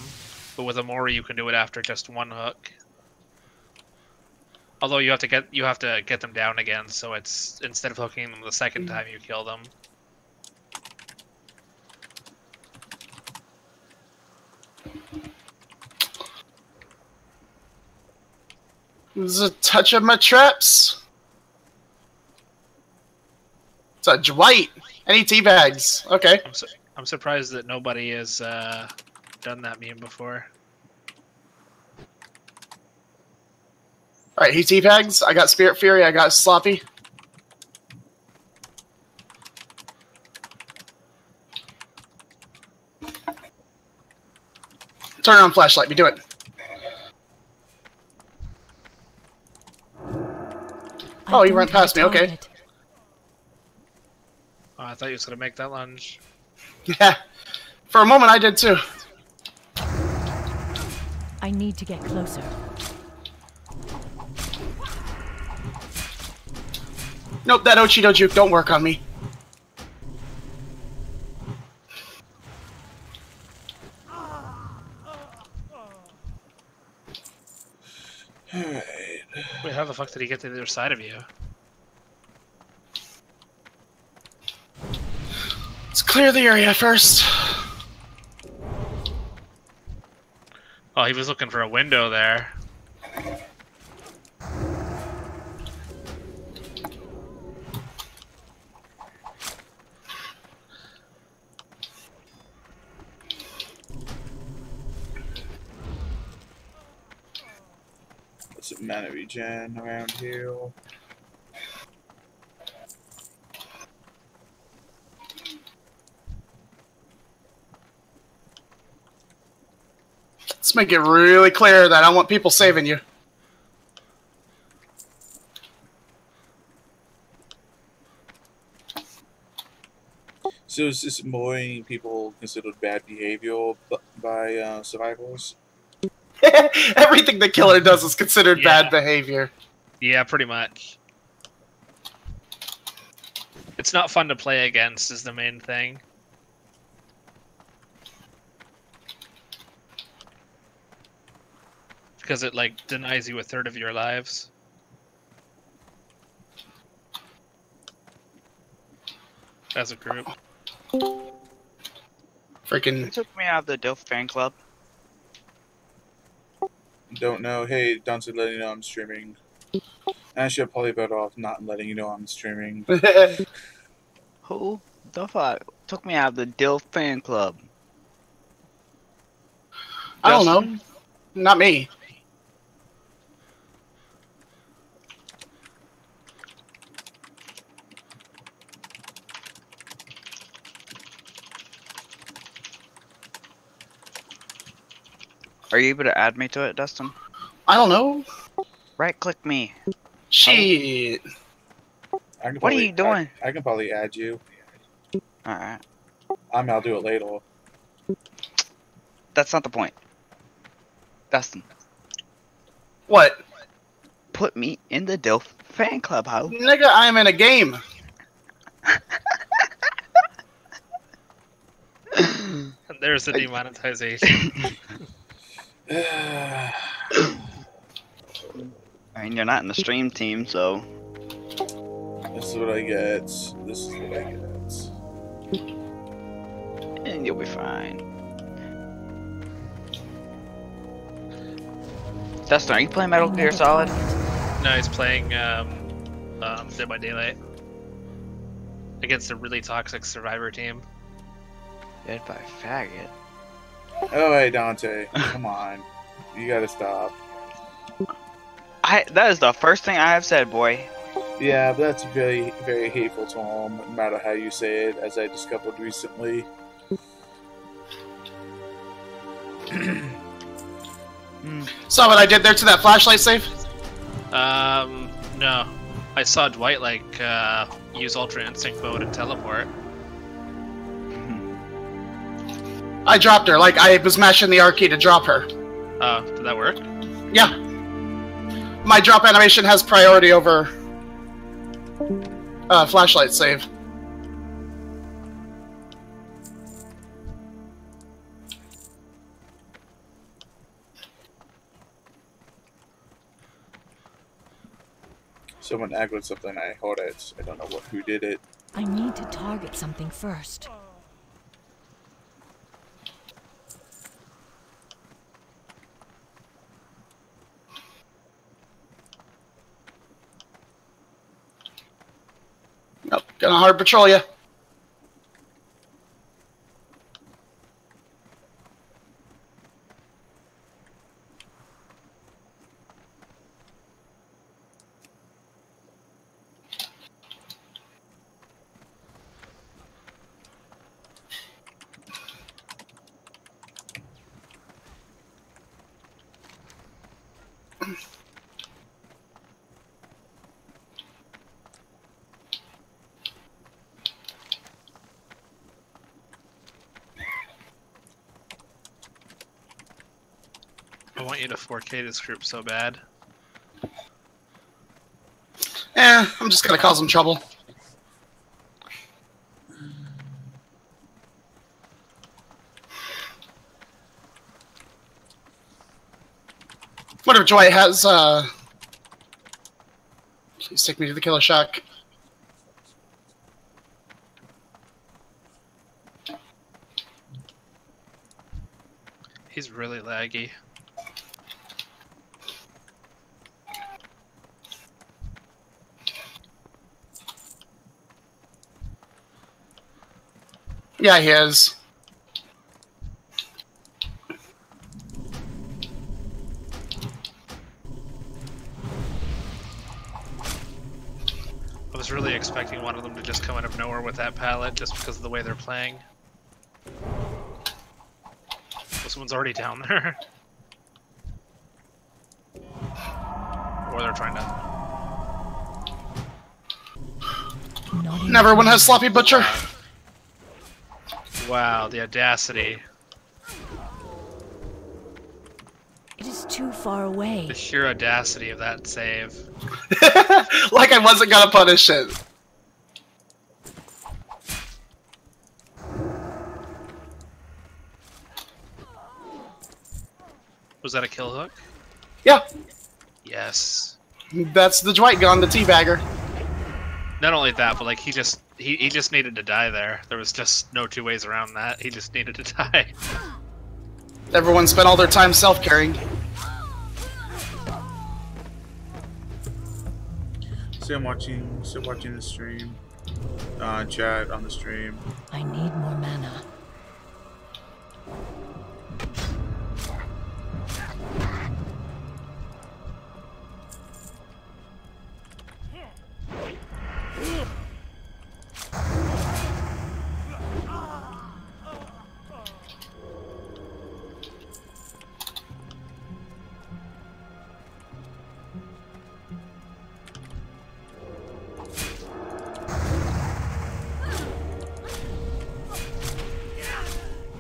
But with a Mori you can do it after just 1 hook. Although you have to get them down again, so it's... Instead of hooking them the 2nd time you kill them. There's a touch of my traps. It's a Dwight. Any tea bags? Okay. I'm surprised that nobody has done that meme before. Alright, he tea bags. I got Spirit Fury. I got Sloppy. Turn on flashlight. We do it. Oh, you ran past me, okay. Oh, I thought you was gonna make that lunge. Yeah. For a moment, I did too. I need to get closer. Nope, that Ochido juke don't work on me. Alright. Wait, how the fuck did he get to the other side of you? Let's clear the area first. Oh, he was looking for a window there. What's a mana regen around here? Let's make it really clear that I want people saving you. So is this mooring people considered bad behavior by survivors? Everything the killer does is considered Yeah. bad behavior. Yeah, pretty much. It's not fun to play against is the main thing. Because it, like, denies you 1/3 of your lives. As a group. Freaking. Who took me out of the Dilf fan club? Don't know. Hey, Dunce, letting you know I'm streaming. Actually, I'm probably better off not letting you know I'm streaming. Who the fuck took me out of the Dilf fan club? I don't know. Not me. Are you able to add me to it, Dustin? I don't know. Right click me. Shit. I can What are probably- you doing? I can probably add you. Alright. I'll do it later. That's not the point. Dustin, What? put me in the Dilf fan club, ho. Nigga, I am in a game. And there's the demonetization. I mean, you're not in the stream team, so... This is what I get. This is what I get. And you'll be fine. Dustin, are you playing Metal Gear Solid? No, he's playing Dead by Daylight. against a really toxic survivor team. Dead by faggot. Oh, hey, Dante. Come on. You gotta stop. That is the first thing I have said, boy. Yeah, but that's very, very hateful to him, no matter how you say it, as I discovered recently. Saw what I did there to that flashlight save? No. I saw Dwight, like, use Ultra Instinct mode and teleport. I dropped her, like I was mashing the R key to drop her. Oh, did that work? Yeah. My drop animation has priority over flashlight save. Someone aggroed something, I heard it. I don't know who did it. I need to target something first. Nope, gonna hard patrol you. I want you to 4K this group so bad. I'm just gonna cause them trouble. What if Joy has, please take me to the Killer Shack. He's really laggy. Yeah, he is. I was really expecting one of them to just come out of nowhere with that pallet just because of the way they're playing. This one's already down there. Or they're trying to... Never everyone has Sloppy Butcher. Wow, the audacity. It is too far away. The sheer audacity of that save. Like I wasn't gonna punish it. Was that a kill hook? Yeah, Yes. that's the Dwight gun, the teabagger. Not only that, but like he just needed to die there. There was just no two ways around that. He just needed to die. Everyone spent all their time self-carrying. Still watching the stream. Chat on the stream. I need more mana.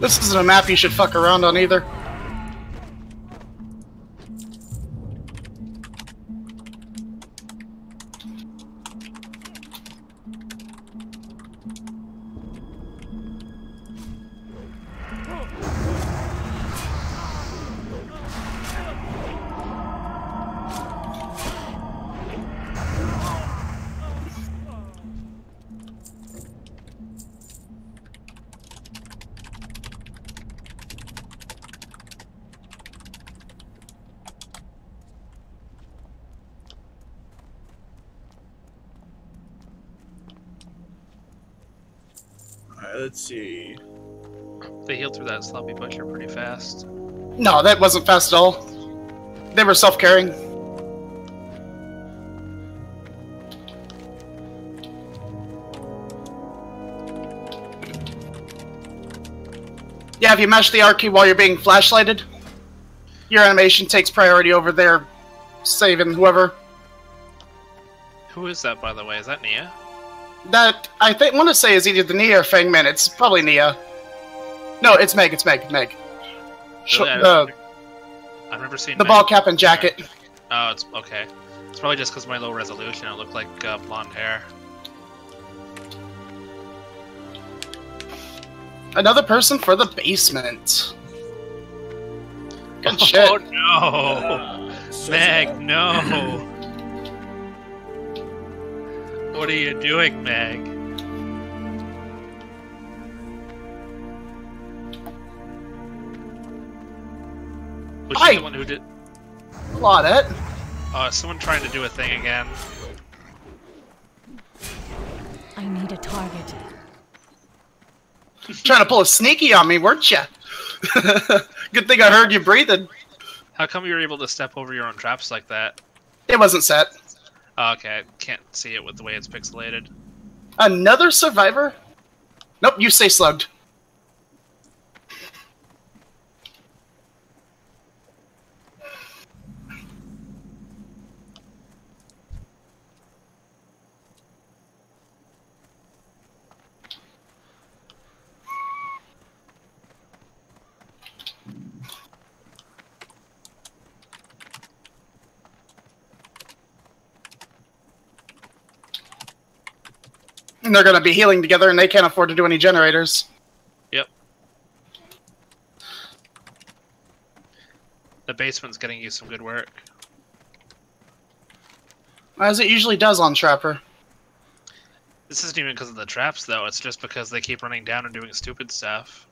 This isn't a map you should fuck around on either. let's see. They healed through that sloppy butcher pretty fast. No, that wasn't fast at all. They were self-carrying. Yeah, if you mash the R key while you're being flashlighted, your animation takes priority over their saving whoever. Who is that, by the way? Is that Nia? That, I think, want to say is either the Nia or Fangman. It's probably Nia. No, it's Meg, Meg. Really? I've never seen the Meg. ball cap and jacket. Oh, it's okay. It's probably just because of my low resolution. It looked like blonde hair. Another person for the basement. Good shit. Oh no! Meg, no! What are you doing, Meg? Was she the one who did? Claudette. Someone trying to do a thing again. I need a target. Trying to pull a sneaky on me, weren't you? Good thing I heard you breathing. How come you were able to step over your own traps like that? It wasn't set. Oh, okay, I can't see it with the way it's pixelated. Another survivor? Nope, you stay slugged. And they're going to be healing together, and they can't afford to do any generators. Yep. The basement's getting you some good work. As it usually does on Trapper. This isn't even because of the traps, though. It's just because they keep running down and doing stupid stuff.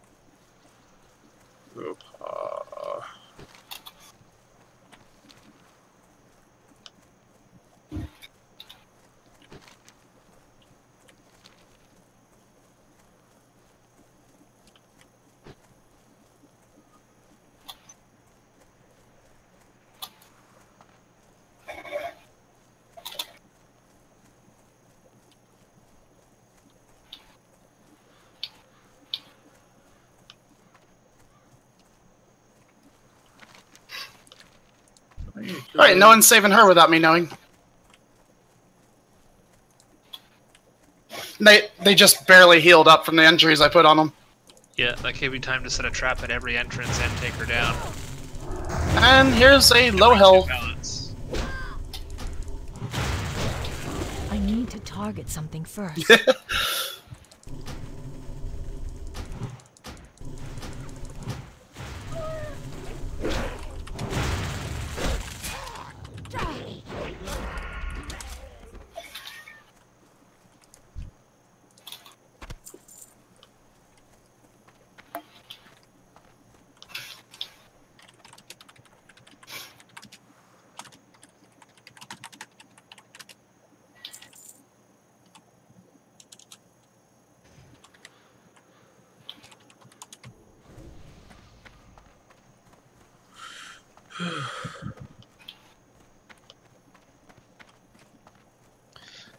Alright, no one's saving her without me knowing. They just barely healed up from the injuries I put on them. Yeah, that gave you time to set a trap at every entrance and take her down. And here's a low health. Balance. I need to target something first.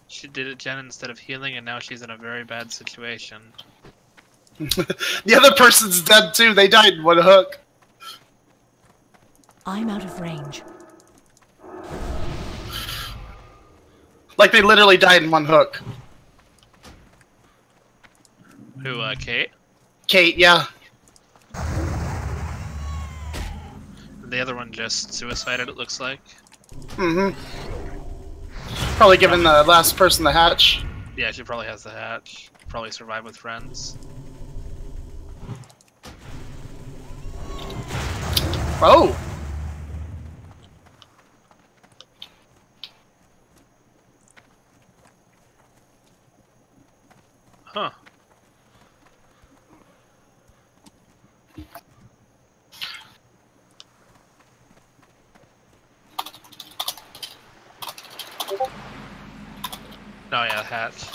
She did it, Jen, instead of healing, and now she's in a very bad situation. The other person's dead too. They died in one hook. I'm out of range. Like they literally died in one hook. Who, Kate? Kate, yeah. The other one just suicided, it looks like. Mm-hmm. Probably giving the last person the hatch. Yeah, she probably has the hatch. Probably survived with friends. Oh! Huh. Oh yeah, hatch.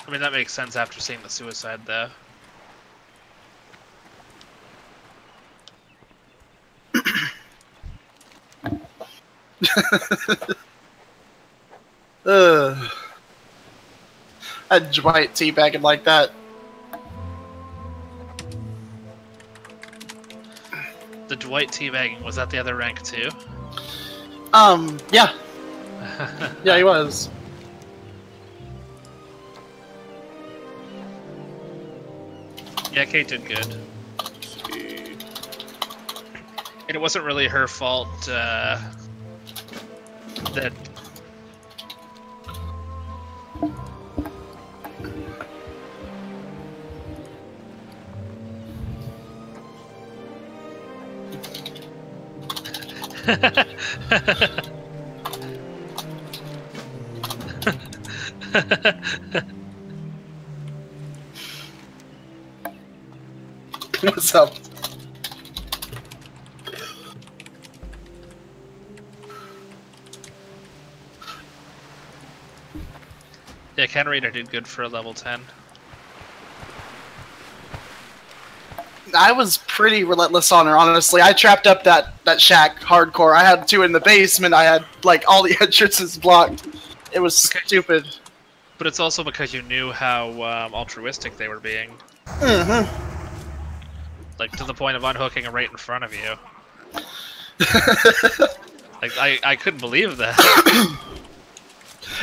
I mean, that makes sense after seeing the suicide, though. A Dwight teabagging like that. The Dwight teabagging, was that the other rank too? Yeah. Yeah, he was. Yeah, Kate did good. And it wasn't really her fault, that... What's up? Yeah, Kenraider did good for a level 10. I was pretty relentless on her, honestly. I trapped up that shack hardcore. I had 2 in the basement. I had, like, all the entrances blocked. It was stupid. But it's also because you knew how altruistic they were being. Mm-hmm. Like, to the point of unhooking it right in front of you. Like, I couldn't believe that.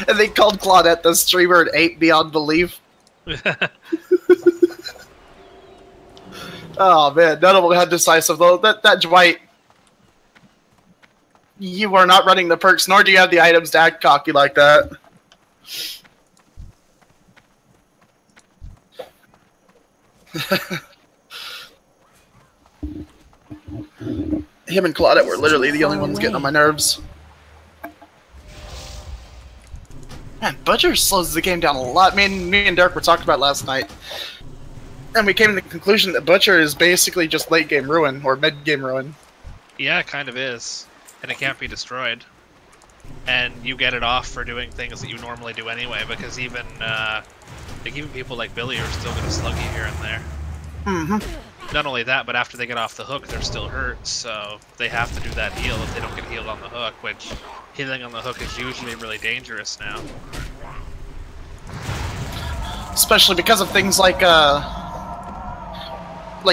And they called Claudette the streamer and ate beyond belief. Oh man, none of them had decisive though. That Dwight, you are not running the perks, nor do you have the items to act cocky like that. Him and Claudette were literally the only ones getting on my nerves. Man, Butcher slows the game down a lot. Me and Derek were talking about last night. And we came to the conclusion that Butcher is basically just late game ruin, or mid game ruin. Yeah, it kind of is. And it can't be destroyed. And you get it off for doing things that you normally do anyway, because even people like Billy are still going to slug you here and there. Mm-hmm. Not only that, but after they get off the hook, they're still hurt, so they have to do that heal if they don't get healed on the hook, which healing on the hook is usually really dangerous now. Especially because of things like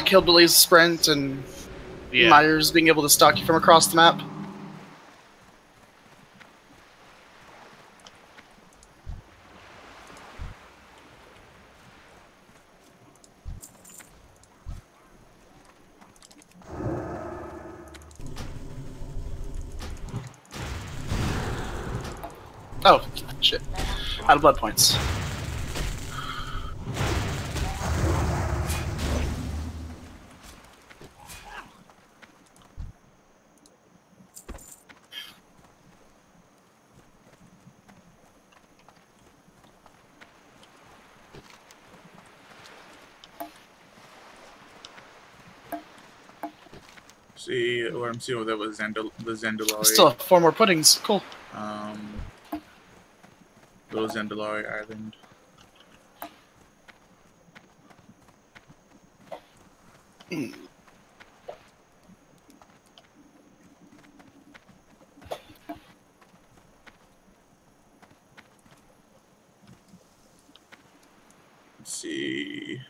Hillbilly's sprint and Myers being able to stalk you from across the map. Oh, shit. Out of blood points. See what I'm seeing with that was the Zandalari. Still have 4 more puddings. Cool. Little Zandalari Island. Let's see.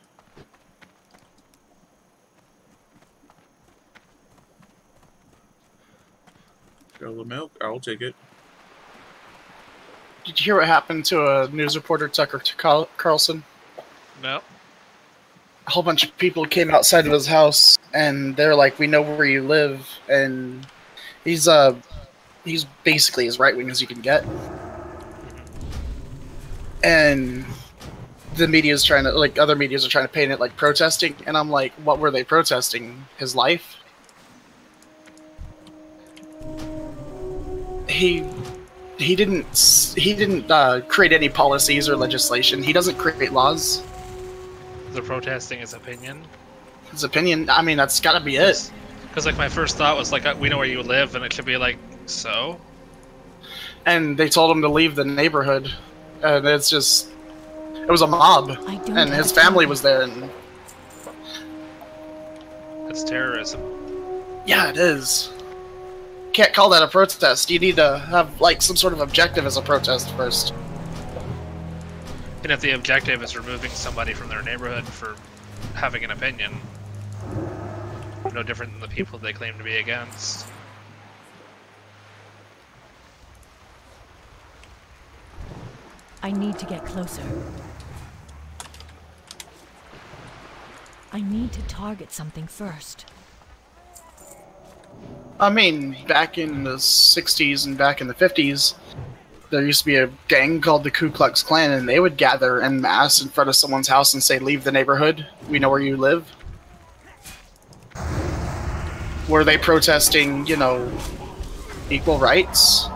Barrel of milk? I'll take it. Did you hear what happened to a news reporter, Tucker Carlson? No. A whole bunch of people came outside of his house, and they're like, "We know where you live," and he's basically as right wing as you can get. And the media's trying to, like, other medias are trying to paint it like protesting, and I'm like, what were they protesting? His life? He didn't create any policies or legislation. He doesn't create laws. They're protesting his opinion. His opinion. I mean, that's gotta be it. Because like my first thought was like, we know where you live, and it should be like, so. And they told him to leave the neighborhood, and it's just. It was a mob, I don't and his have family time. was there. And That's terrorism. yeah, it is. Can't call that a protest. You need to have like some sort of objective as a protest first. And if the objective is removing somebody from their neighborhood for having an opinion, no different than the people they claim to be against. I need to get closer. I need to target something first. I mean, back in the 60s and back in the 50s, there used to be a gang called the Ku Klux Klan, and they would gather en masse in front of someone's house and say, "Leave the neighborhood. We know where you live." Were they protesting, you know, equal rights?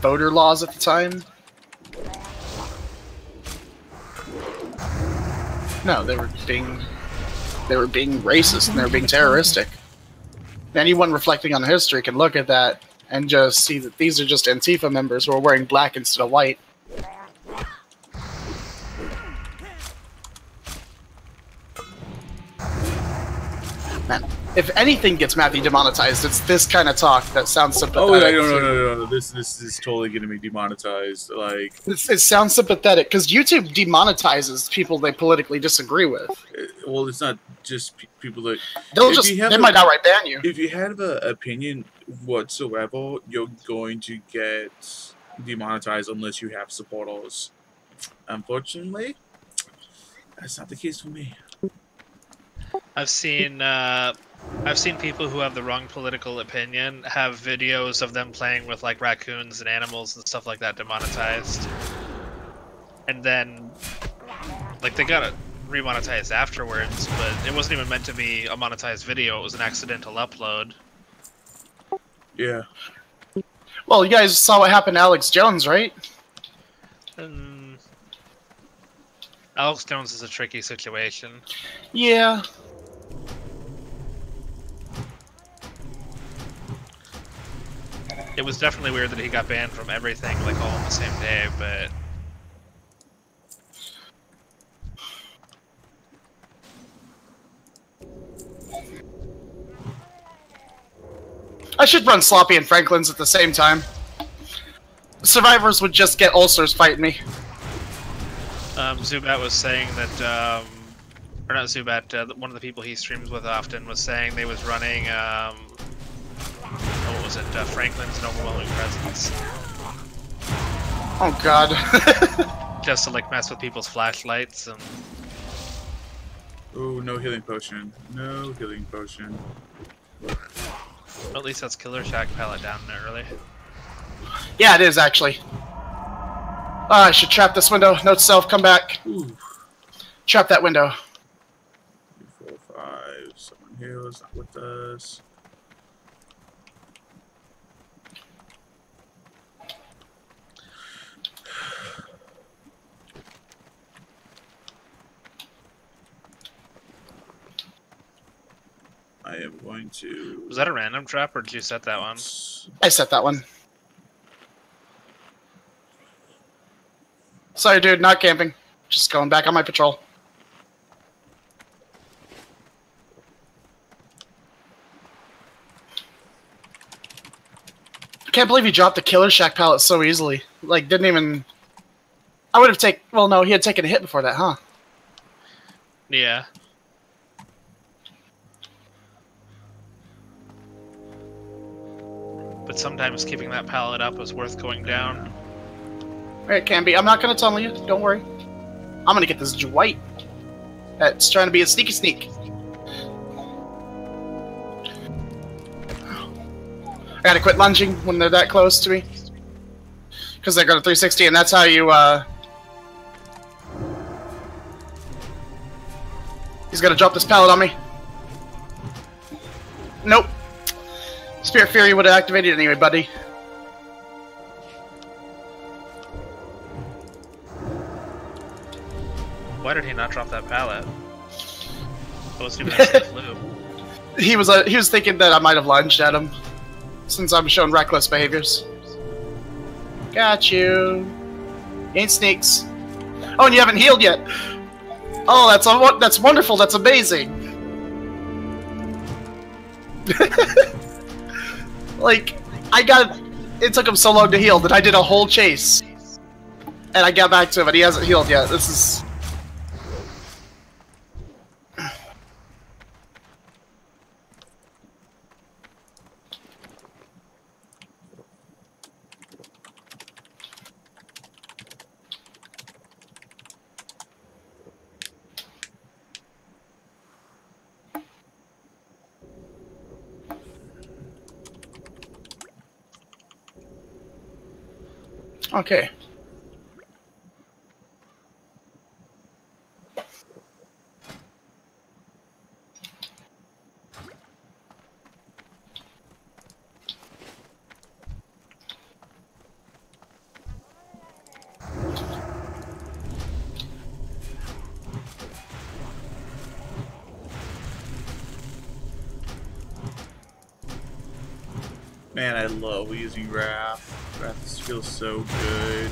Voter laws at the time? No, they were being racist and they were being terroristic. Anyone reflecting on history can look at that and just see that these are just Antifa members who are wearing black instead of white. Man, if anything gets Matthew demonetized, it's this kind of talk that sounds sympathetic. Oh yeah, no. This is totally gonna be demonetized. Like It sounds sympathetic because YouTube demonetizes people they politically disagree with. well, it's not just people that They might outright ban you. If you have an opinion whatsoever, you're going to get demonetized unless you have supporters. Unfortunately, that's not the case for me. I've seen people who have the wrong political opinion have videos of them playing with like raccoons and animals and stuff like that demonetized, and then like they got it remonetized afterwards, but it wasn't even meant to be a monetized video. It was an accidental upload. Yeah. Well, you guys saw what happened to Alex Jones, right? Alex Jones is a tricky situation. Yeah. It was definitely weird that he got banned from everything like all on the same day, but I should run Sloppy and Franklin's at the same time. Survivors would just get ulcers fighting me. Zubat was saying that, or not Zubat, one of the people he streams with often was saying they was running, what was it, Franklin's an overwhelming presence. Oh god. Just to like mess with people's flashlights and... Oh, no healing potion. No healing potion. Well, at least that's Killer Shack pallet down there early. Yeah, it is actually. I should trap this window. Note self, come back. Ooh. Trap that window. 2, 4, 5. Someone here is not with us. I am going to... Was that a random trap or did you set that one? I set that one. Sorry, dude, not camping. Just going back on my patrol. I can't believe he dropped the Killer Shack pallet so easily. Like, didn't even... I would have taken... Well, no, he had taken a hit before that, huh? Yeah. But sometimes keeping that pallet up is worth going down. It can be. I'm not going to tunnel you. Don't worry. I'm going to get this Dwight that's trying to be a sneaky sneak. I got to quit lunging when they're that close to me. Because they're going to 360, and that's how you, He's going to drop this pallet on me. Nope. Spirit Fury would have activated anyway, buddy. Why did he not drop that pallet? I wasn't even a safe loop. He was thinking that I might have lunged at him, since I'm showing reckless behaviors. Got you. Ain't sneaks. Oh, and you haven't healed yet. Oh, that's wonderful. That's amazing. Like, it took him so long to heal that I did a whole chase. And I got back to him and he hasn't healed yet. This is... Okay. Man, I love using Wrath. Wrath feels so good.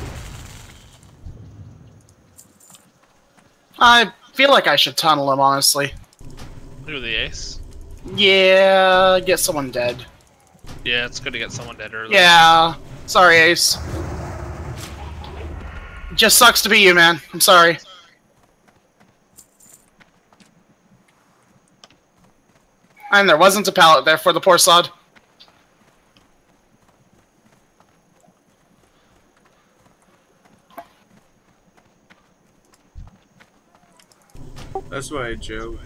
I feel like I should tunnel him, honestly. Who, the ace? Yeah, get someone dead. Yeah, it's good to get someone dead early. Yeah, sorry, Ace. Just sucks to be you, man. I'm sorry. And there wasn't a pallet there for the poor sod. That's why I joke.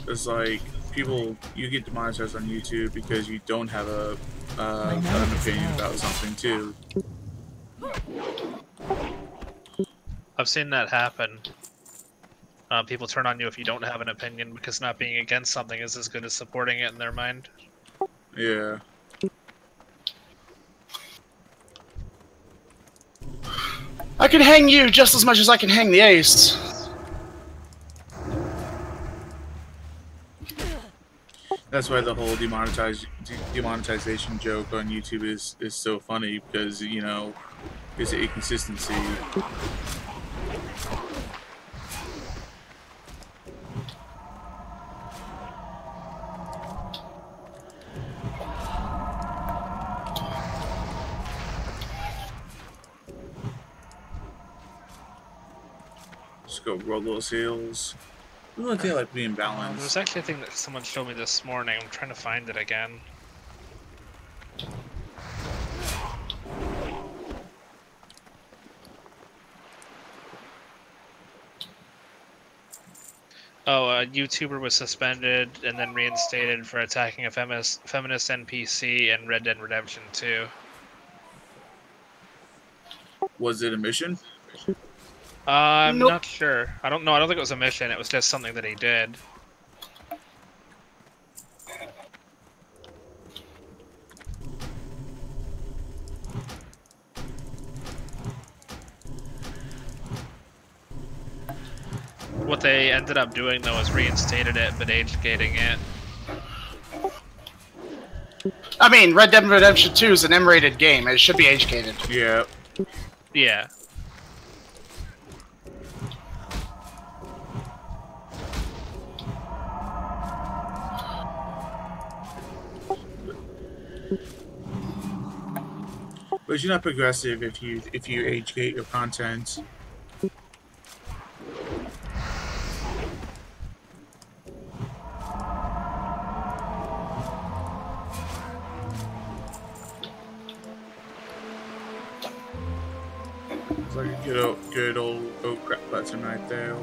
It's like, people, you get demonetized on YouTube because you don't have an opinion about something too. I've seen that happen. People turn on you if you don't have an opinion because not being against something is as good as supporting it in their mind. Yeah. I can hang you just as much as I can hang the Ace. That's why the whole demonetization joke on YouTube is so funny, because, you know, it's an inconsistency. Just go roll those heels. I don't think I like being balanced. There's actually a thing that someone showed me this morning. I'm trying to find it again. Oh, a YouTuber was suspended and then reinstated for attacking a feminist NPC in Red Dead Redemption 2. Was it a mission? I'm Nope. not sure. I don't know. I don't think it was a mission. It was just something that he did. What they ended up doing, though, is reinstated it, but age-gating it. I mean, Red Dead Redemption 2 is an M-rated game. It should be age-gated. Yeah. Yeah. But you're not progressive if you age gate your content. It's like a good old oak crap button right there.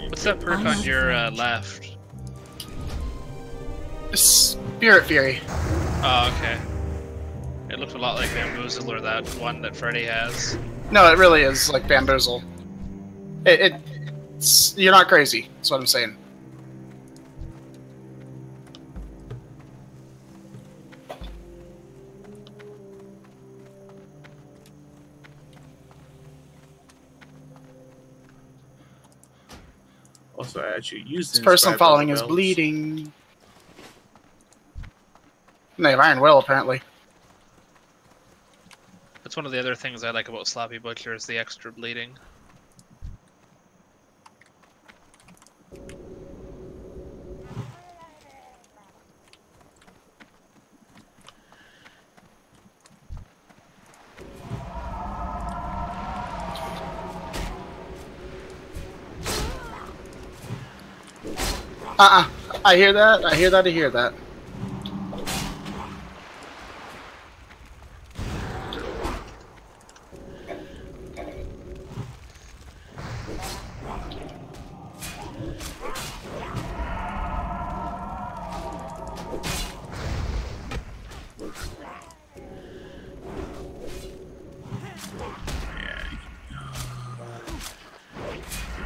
What's that perk on your left? Spirit Fury. Oh, okay. It looked a lot like Bamboozle or that one that Freddy has. No, it really is like Bamboozle. You're not crazy. That's what I'm saying. Also, I actually used This person I'm following is bleeding. And they have iron will, apparently. That's one of the other things I like about Sloppy Butcher is the extra bleeding. I hear that. I hear that. I hear that.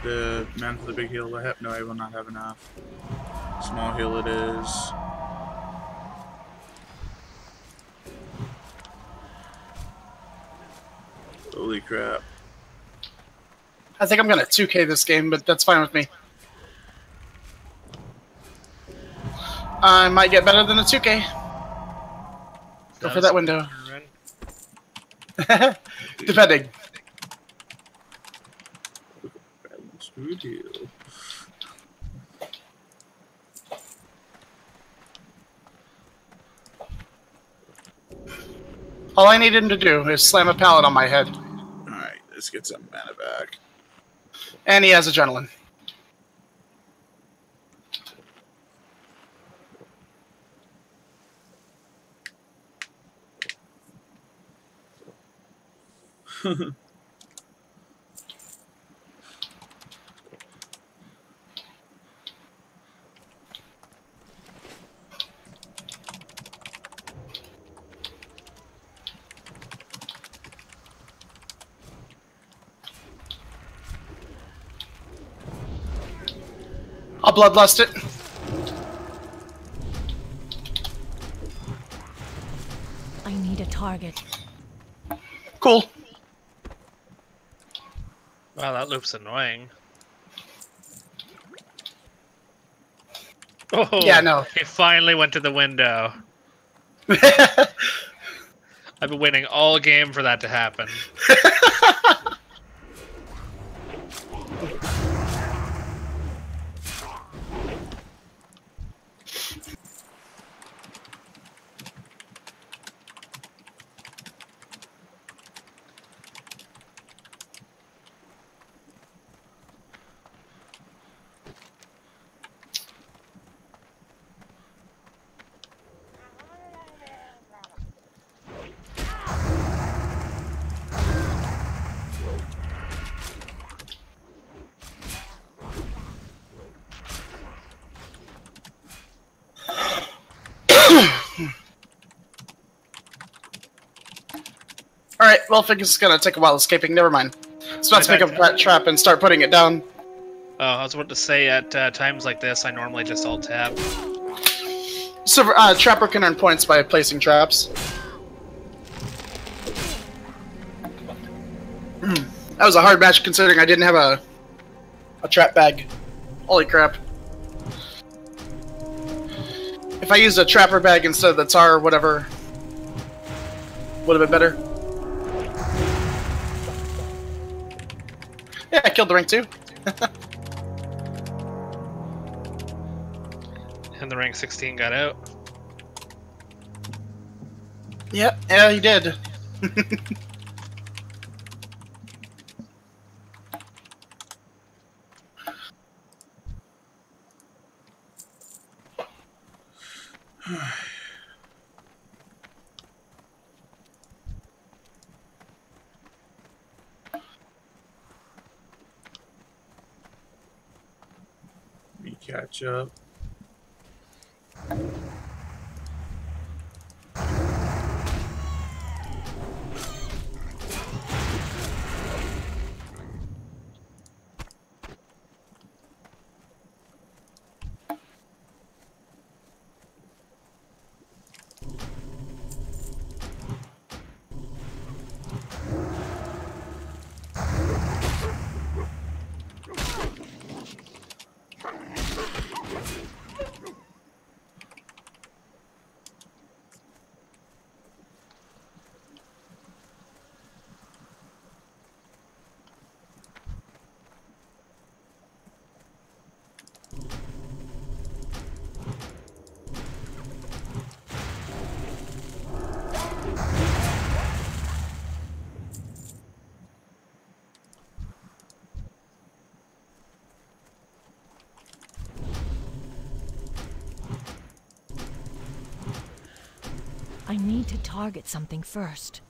The man for the big heal. No, I will not have enough. Small heal it is. Holy crap. I think I'm gonna 2K this game, but that's fine with me. I might get better than a 2K. Go for that window. Depending. Screw deal. All I need him to do is slam a pallet on my head. Alright, let's get some mana back. And he has adrenaline. I'll bloodlust it. I need a target. Cool. Wow, that loop's annoying. Oh, Yeah, no. He finally went to the window. I've been waiting all game for that to happen. Alright, well, I think it's gonna take a while escaping. Never mind. So let's make a rat trap and start putting it down. Oh, I was about to say, at times like this, I normally just alt-tab. So, Trapper can earn points by placing traps. That was a hard match considering I didn't have a trap bag. Holy crap. If I used a Trapper bag instead of the tar or whatever, would have been better. Yeah, I killed the rank too. And the rank 16 got out. Yep, yeah, he did. Let me catch up. I need to target something first.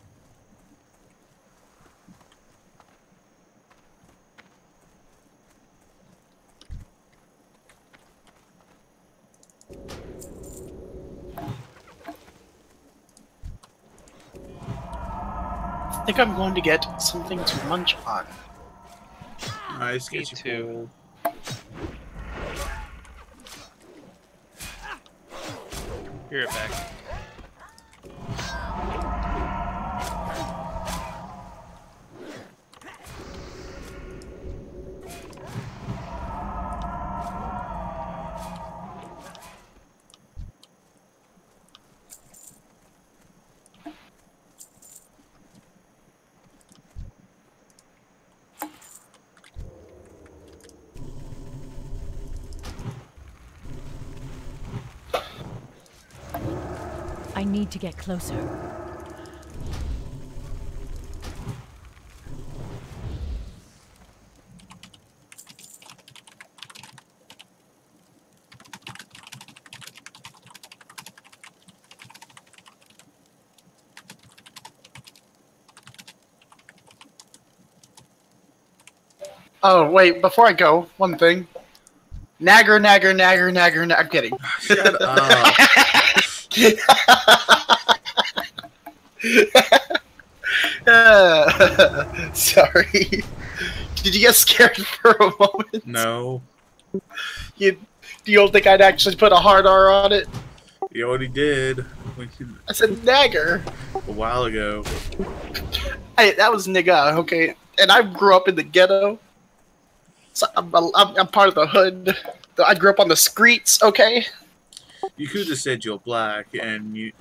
I think I'm going to get something to munch on. Nice, Me get you too. pulled. Be right back. I need to get closer. Oh, wait, before I go, one thing. Nagger, nagger, nagger, nagger, nagger. I'm kidding. Shut up. Sorry. Did you get scared for a moment? No. You don't think I'd actually put a hard R on it? You already did. I said nagger. A while ago. Hey, that was nigga, okay? And I grew up in the ghetto. So I'm part of the hood. I grew up on the streets, okay? You could have said you're black, and you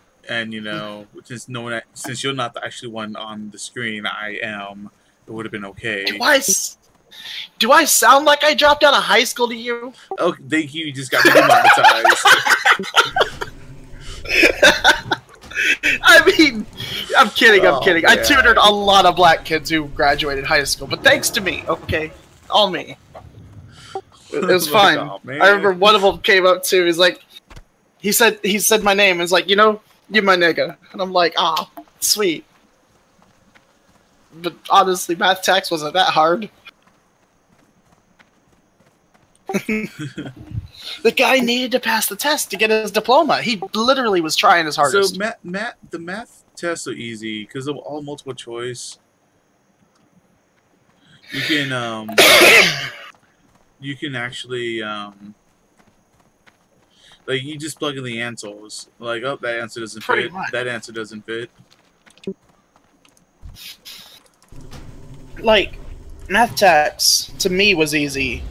know, since you're not the actual one on the screen, I am. It would have been okay. Do I sound like I dropped out of high school to you? Oh, thank you. You just got me demonetized. I mean, I'm kidding. I'm Oh, kidding. I man. tutored a lot of black kids who graduated high school, but thanks to me, okay, all me. It was fun. Oh, man. I remember one of them came up to. He's like, he said my name. It's like, you know, you're my nigga, and I'm like, ah, sweet. But honestly, math tax wasn't that hard. The guy needed to pass the test to get his diploma. He literally was trying his hardest. So the math tests are easy because of all multiple choice. You can actually like you just plug in the answers. Like, oh, that answer doesn't Pretty fit. much. That answer doesn't fit. Like, math tax to me was easy,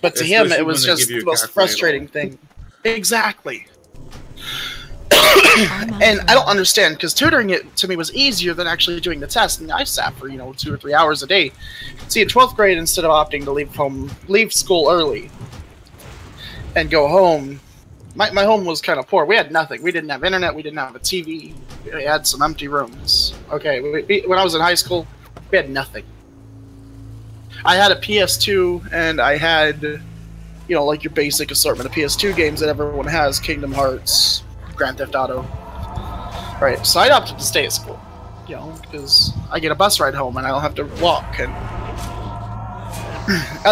but to him Especially it was when they just give you the a most calculator. frustrating thing. Exactly. And I don't understand, because tutoring it to me was easier than actually doing the test, and I sat for 2 or 3 hours a day. See, in 12th grade, instead of opting to leave school early and go home, my home was kind of poor. We had nothing. We didn't have internet. We didn't have a TV. We had some empty rooms. Okay, when I was in high school, we had nothing. I had a PS2, and I had, like your basic assortment of PS2 games that everyone has: Kingdom Hearts, Grand Theft Auto. Right, so I opted to stay at school, because I get a bus ride home and I don't have to walk, and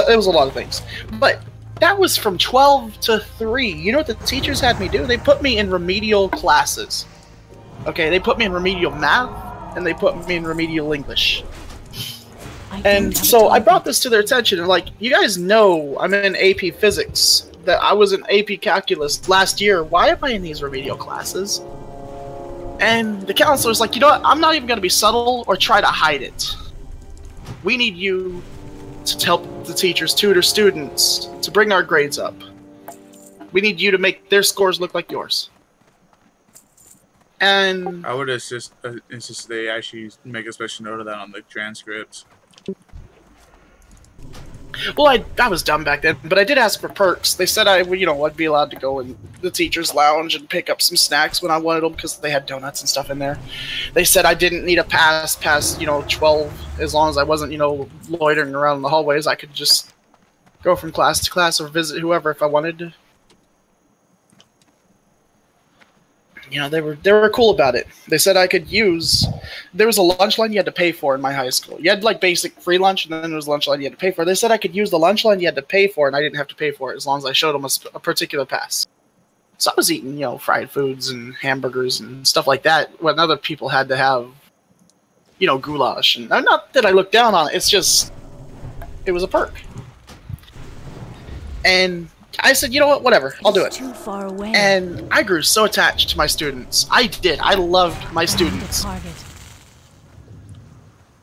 it was a lot of things. But that was from 12 to 3. You know what the teachers had me do? They put me in remedial classes. Okay, they put me in remedial math, and they put me in remedial English. And so I brought this to their attention, and you guys know I'm in AP Physics, that I was in AP Calculus last year. Why am I in these remedial classes? And the counselor's like, you know what, I'm not even going to be subtle or try to hide it. We need you to help the teachers tutor students to bring our grades up. We need you to make their scores look like yours. And I would insist they actually make a special note of that on the transcripts. well, I was dumb back then, but I did ask for perks. They said I'd be allowed to go in the teacher's lounge and pick up some snacks when I wanted them, because they had donuts and stuff in there. They said I didn't need a pass past 12, as long as I wasn't loitering around in the hallways. I could just go from class to class or visit whoever if I wanted to. You know, they were cool about it. They said I could use. There was a lunch line you had to pay for in my high school. You had like basic free lunch, and then there was a lunch line you had to pay for. They said I could use the lunch line you had to pay for, and I didn't have to pay for it as long as I showed them a particular pass. So I was eating, you know, fried foods and hamburgers and stuff like that when other people had to have, you know, goulash. And not that I look down on it. It's just, it was a perk. And I said, you know what, whatever, I'll do it. Too far away. And I grew so attached to my students. I did. I loved my students.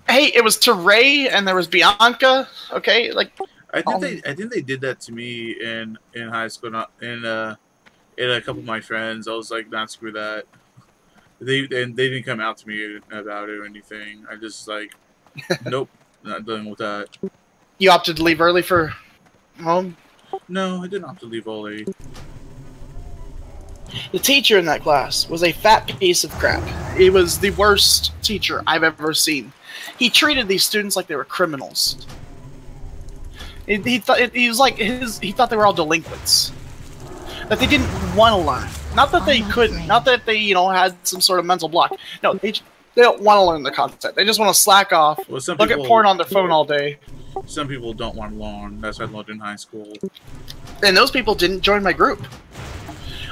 Hey, it was Teray and there was Bianca. Okay, like I think they did that to me in high school. Not in a couple of my friends. I was like, nah, screw that. They didn't come out to me about it or anything. I just like, nope, not dealing with that. You opted to leave early for home? No, I didn't opt to leave early. The teacher in that class was a fat piece of crap. He was the worst teacher I've ever seen. He treated these students like they were criminals. He thought they were all delinquents. That they didn't want to learn. Not that they couldn't. Not that they, you know, had some sort of mental block. No, they don't want to learn the content. They just want to slack off, look at porn on their phone all day. Some people don't want to learn. That's what I learned in high school. And those people didn't join my group.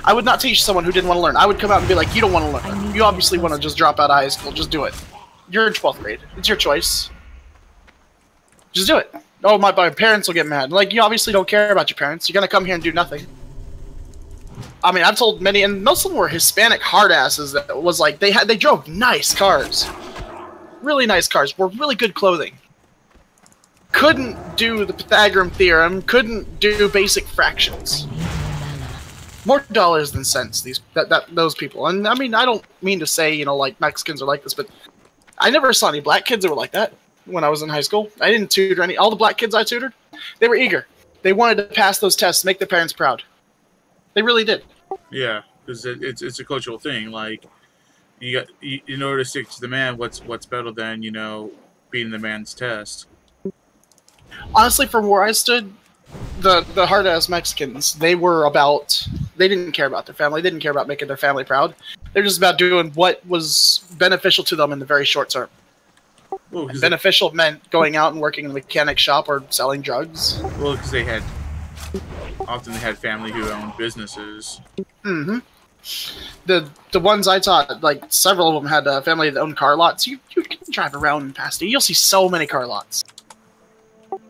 I would not teach someone who didn't want to learn. I would come out and be like, you don't want to learn. You obviously want to just drop out of high school. Just do it. You're in 12th grade. It's your choice. Just do it. Oh, my parents will get mad. Like, you obviously don't care about your parents. You're going to come here and do nothing. I mean, I've told many, and most of them were Hispanic hardasses that was like, they drove nice cars. Really nice cars. Wore really good clothing. Couldn't do the Pythagorean theorem. Couldn't do basic fractions. More dollars than cents, those people. And I mean, I don't mean to say, you know, like Mexicans are like this, but I never saw any black kids that were like that when I was in high school. I didn't tutor any. All the black kids I tutored, they were eager. They wanted to pass those tests, make their parents proud. They really did. Yeah, because it's a cultural thing. Like, in order to stick to the man, what's better than, you know, beating the man's test? Honestly, from where I stood, the hard-ass Mexicans, they didn't care about their family. They didn't care about making their family proud. They're just about doing what was beneficial to them in the very short term. Well, beneficial meant going out and working in a mechanic shop or selling drugs. Well, because they had family who owned businesses. Mm-hmm. The ones I taught, like several of them had a family that owned car lots. You can drive around past it. You'll see so many car lots.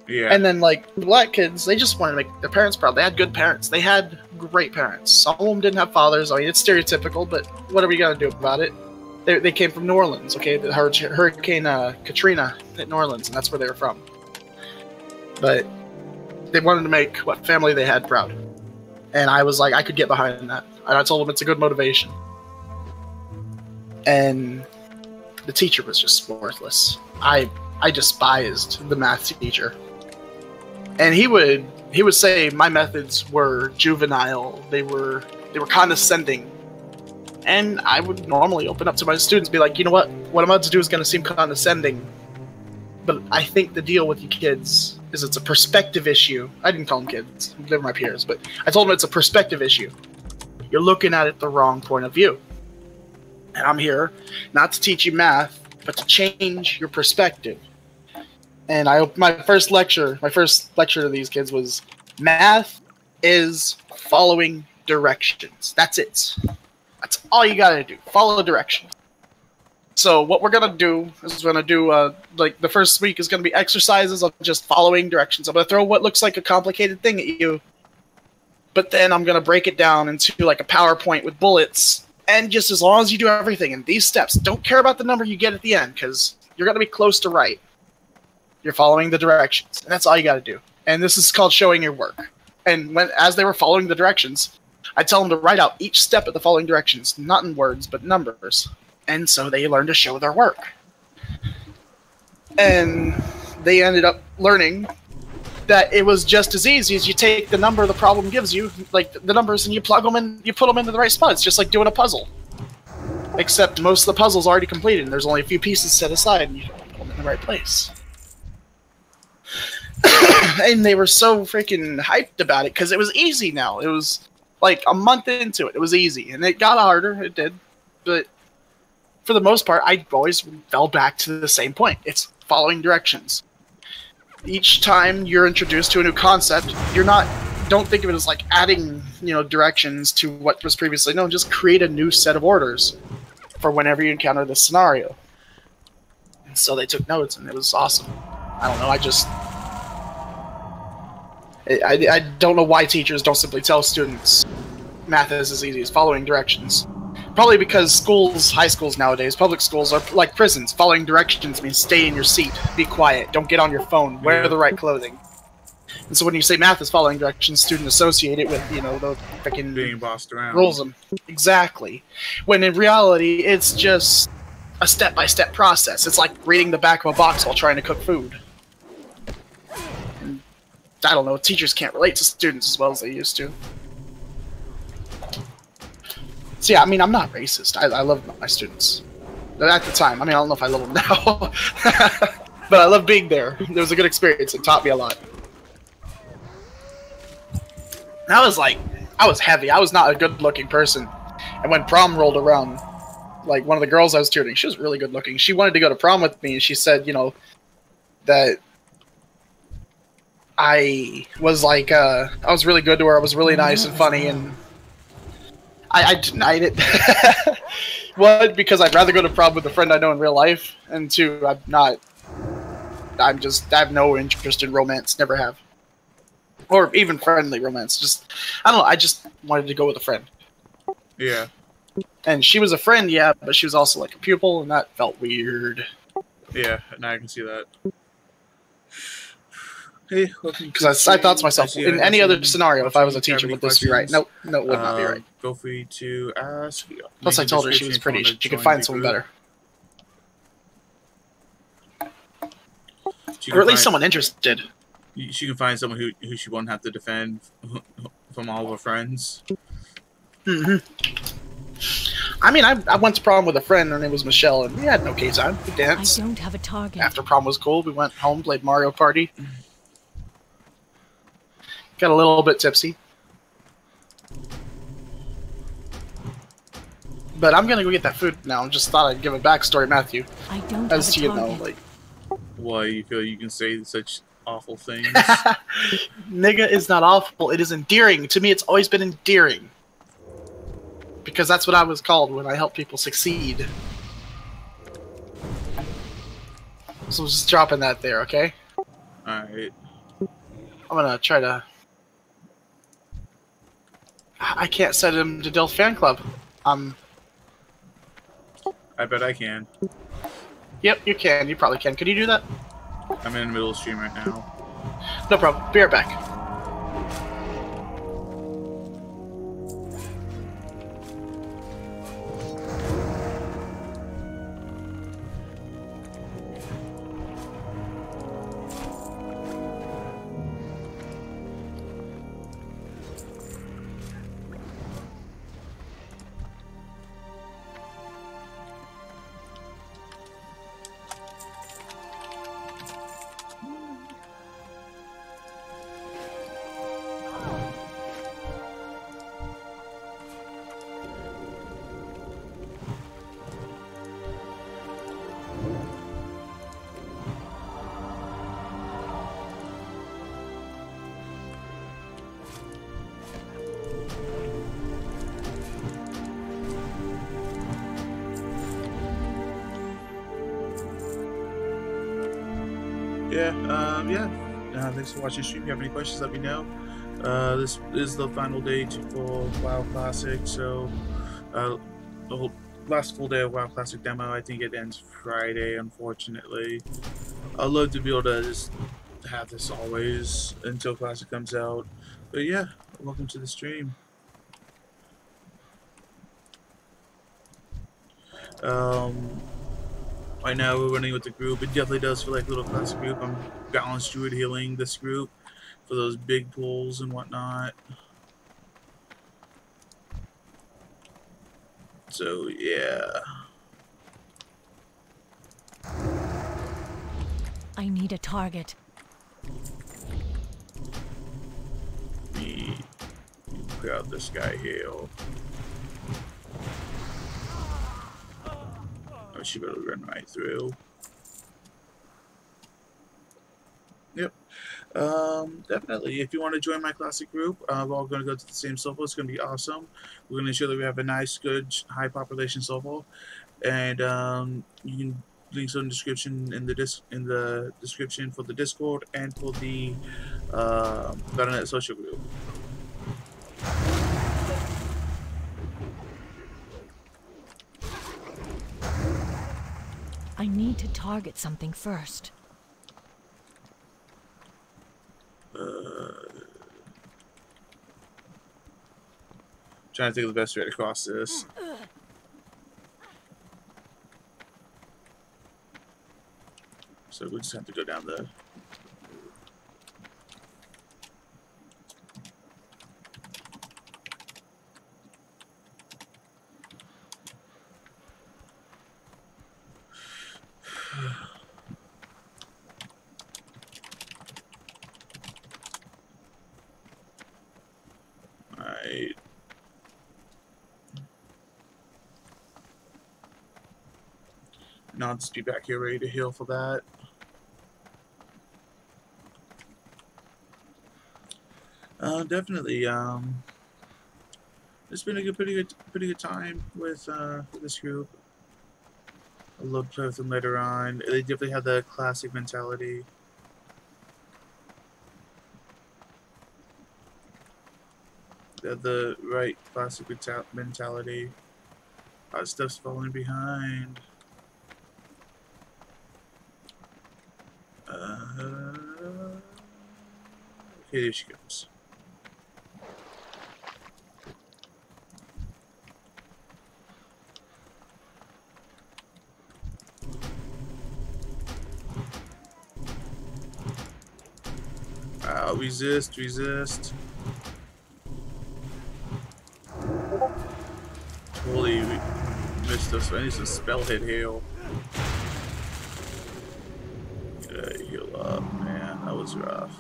Yeah. And then, like, the black kids, they just wanted to make their parents proud. They had good parents. They had great parents. Some of them didn't have fathers. I mean, it's stereotypical, but what are we going to do about it? They came from New Orleans, okay? The Hurricane Katrina hit New Orleans, and that's where they were from. But they wanted to make what family they had proud. And I was like, I could get behind that. And I told them it's a good motivation. And the teacher was just worthless. I despised the math teacher. And he would say my methods were juvenile. They were condescending. And I would normally open up to my students and be like, you know what I'm about to do is going to seem condescending. But I think the deal with you kids is it's a perspective issue. I didn't call them kids. They were my peers. But I told them it's a perspective issue. You're looking at it the wrong point of view. And I'm here not to teach you math, but to change your perspective. And my first lecture to these kids was, math is following directions. That's it. That's all you gotta do. Follow directions. So what we're gonna do is we're gonna do like the first week is gonna be exercises of just following directions. I'm gonna throw what looks like a complicated thing at you, but then I'm gonna break it down into like a PowerPoint with bullets. And just as long as you do everything in these steps, don't care about the number you get at the end, because you're gonna be close to right. You're following the directions, and that's all you got to do. And this is called showing your work. And as they were following the directions, I tell them to write out each step of the following directions, not in words, but numbers. And so they learned to show their work. And they ended up learning that it was just as easy as you take the number the problem gives you, like the numbers, and you plug them in, you put them into the right spot. It's just like doing a puzzle. Except most of the puzzle's already completed, and there's only a few pieces set aside, and you put them in the right place. And they were so freaking hyped about it because it was easy now. It was Like a month into it, it was easy, and it got harder. It did, but for the most part, I always fell back to the same point. It's following directions. Each time you're introduced to a new concept, don't think of it as like adding, directions to what was previously known. Just create a new set of orders for whenever you encounter this scenario. And so they took notes, and it was awesome. I don't know. I don't know why teachers don't simply tell students math is as easy as following directions. Probably because high schools nowadays, public schools are like prisons. Following directions means stay in your seat, be quiet, don't get on your phone, wear the right clothing. And so when you say math is following directions, students associate it with, the freaking Being bossed around. rules. Exactly. When in reality, it's just a step-by-step process. It's like reading the back of a box while trying to cook food. And, I don't know, teachers can't relate to students as well as they used to. So yeah, I mean, I'm not racist. I love my students. At the time. I mean, I don't know if I love them now. But I love being there. It was a good experience. It taught me a lot. I was heavy. I was not a good-looking person. And when prom rolled around, like, one of the girls I was tutoring, she was really good-looking. She wanted to go to prom with me, and she said, that I was, like, I was really good to her. I was really nice and funny, and I denied it. One, because I'd rather go to prom with a friend I know in real life, and two, I have no interest in romance, never have. Or even friendly romance. I don't know, I just wanted to go with a friend. Yeah. And she was a friend, yeah, but she was also like a pupil, and that felt weird. Yeah, now I can see that. Hey, because I thought to myself, in any other scenario, if I was a teacher, would this be right? No, it would not be right. Feel free to ask. Plus, I told her she was pretty. She could find someone better. Or at least someone interested. She can find someone who she won't have to defend from all of her friends. Mm-hmm. I mean, I went to prom with a friend. Her name was Michelle, and we had an okay time. We danced. I don't have a target. After prom was cool, we went home, played Mario Party. Got a little bit tipsy. But I'm gonna go get that food now. Just thought I'd give a backstory, Matthew. I don't as have a to, target. like... Why you feel you can say such awful things? Nigga is not awful. It is endearing. To me, it's always been endearing. Because that's what I was called when I help people succeed. So just dropping that there, okay? Alright. I'm gonna try to... I can't send him to Dilf Fan Club. I bet I can. Yep, you can. You probably can. Could you do that? I'm in the middle of stream right now. No problem. Be right back. Thanks for watching the stream. If you have any questions, let me know. This is the final day for WoW Classic, so the whole last full day of WoW Classic demo. I think it ends Friday, unfortunately. I'd love to be able to just have this always until Classic comes out. But yeah, welcome to the stream. Right now we're running with the group. It definitely does feel like a little classic group. I'm balanced Druid healing this group for those big pulls and whatnot. So yeah. I need a target. clear out this guy here. Oh, she better run right through. Yep. Definitely. If you want to join my classic group, we're all going to go to the same server. It's going to be awesome. We're going to ensure that we have a nice, good, high population server, and you can links in the description in the description for the Discord and for the Battle.net social group. I need to target something first. Trying to think of the best way to cross this. So we just have to go down the. Alright. Now I'll just be back here ready to heal for that. Definitely. It's been a pretty good time with this group. I'll love to play with them later on. They definitely have the classic mentality. They have the right classic mentality. A lot of stuff's falling behind. Okay, there she comes. Resist. Totally missed us. I need some spell hit heal. Gotta heal up, man. That was rough.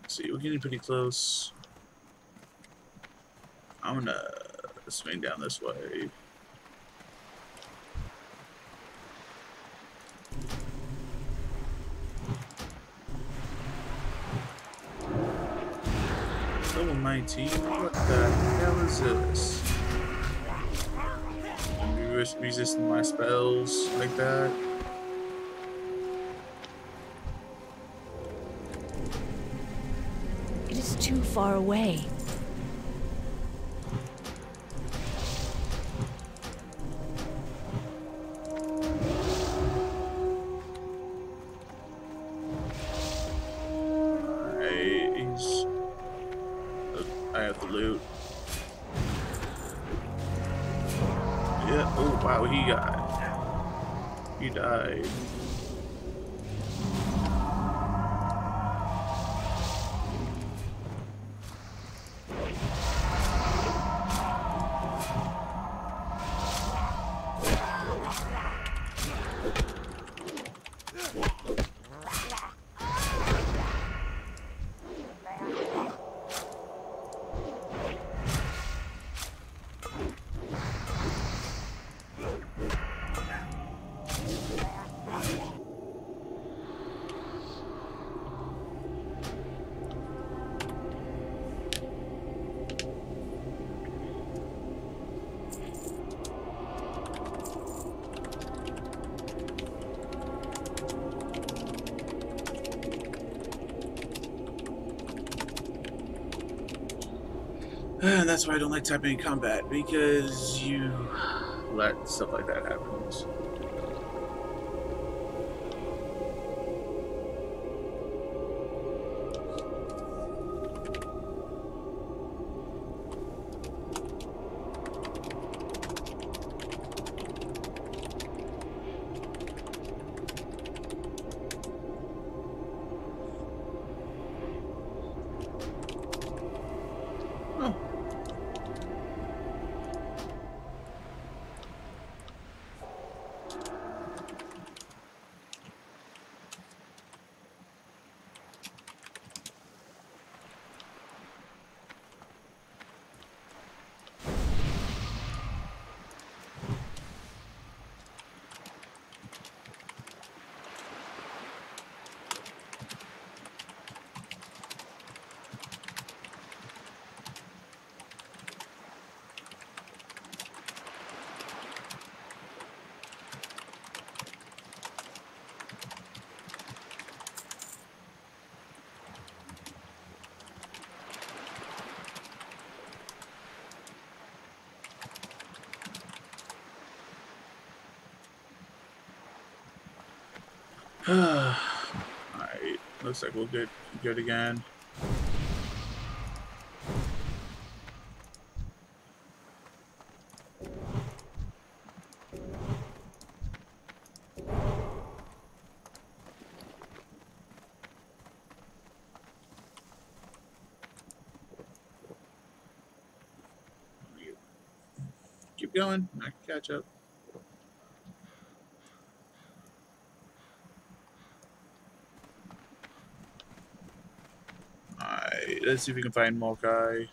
See, we're getting pretty close. I'm gonna swing down this way. Level 19? What the hell is this? I'm resisting my spells like that. It is too far away. I have the loot. Yeah, oh wow, he died. And that's why I don't like typing in combat, because you let stuff like that happen. Alright, looks like we'll get good again. Keep going, I can catch up. Alright, let's see if we can find Mokai.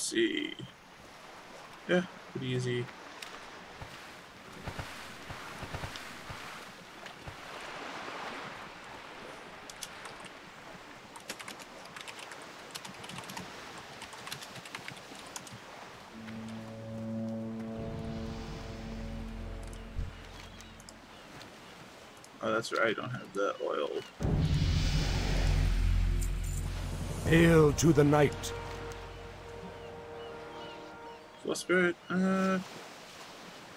See. Yeah, pretty easy. Oh, that's right, I don't have the oil. Hail to the night. Flow Spirit,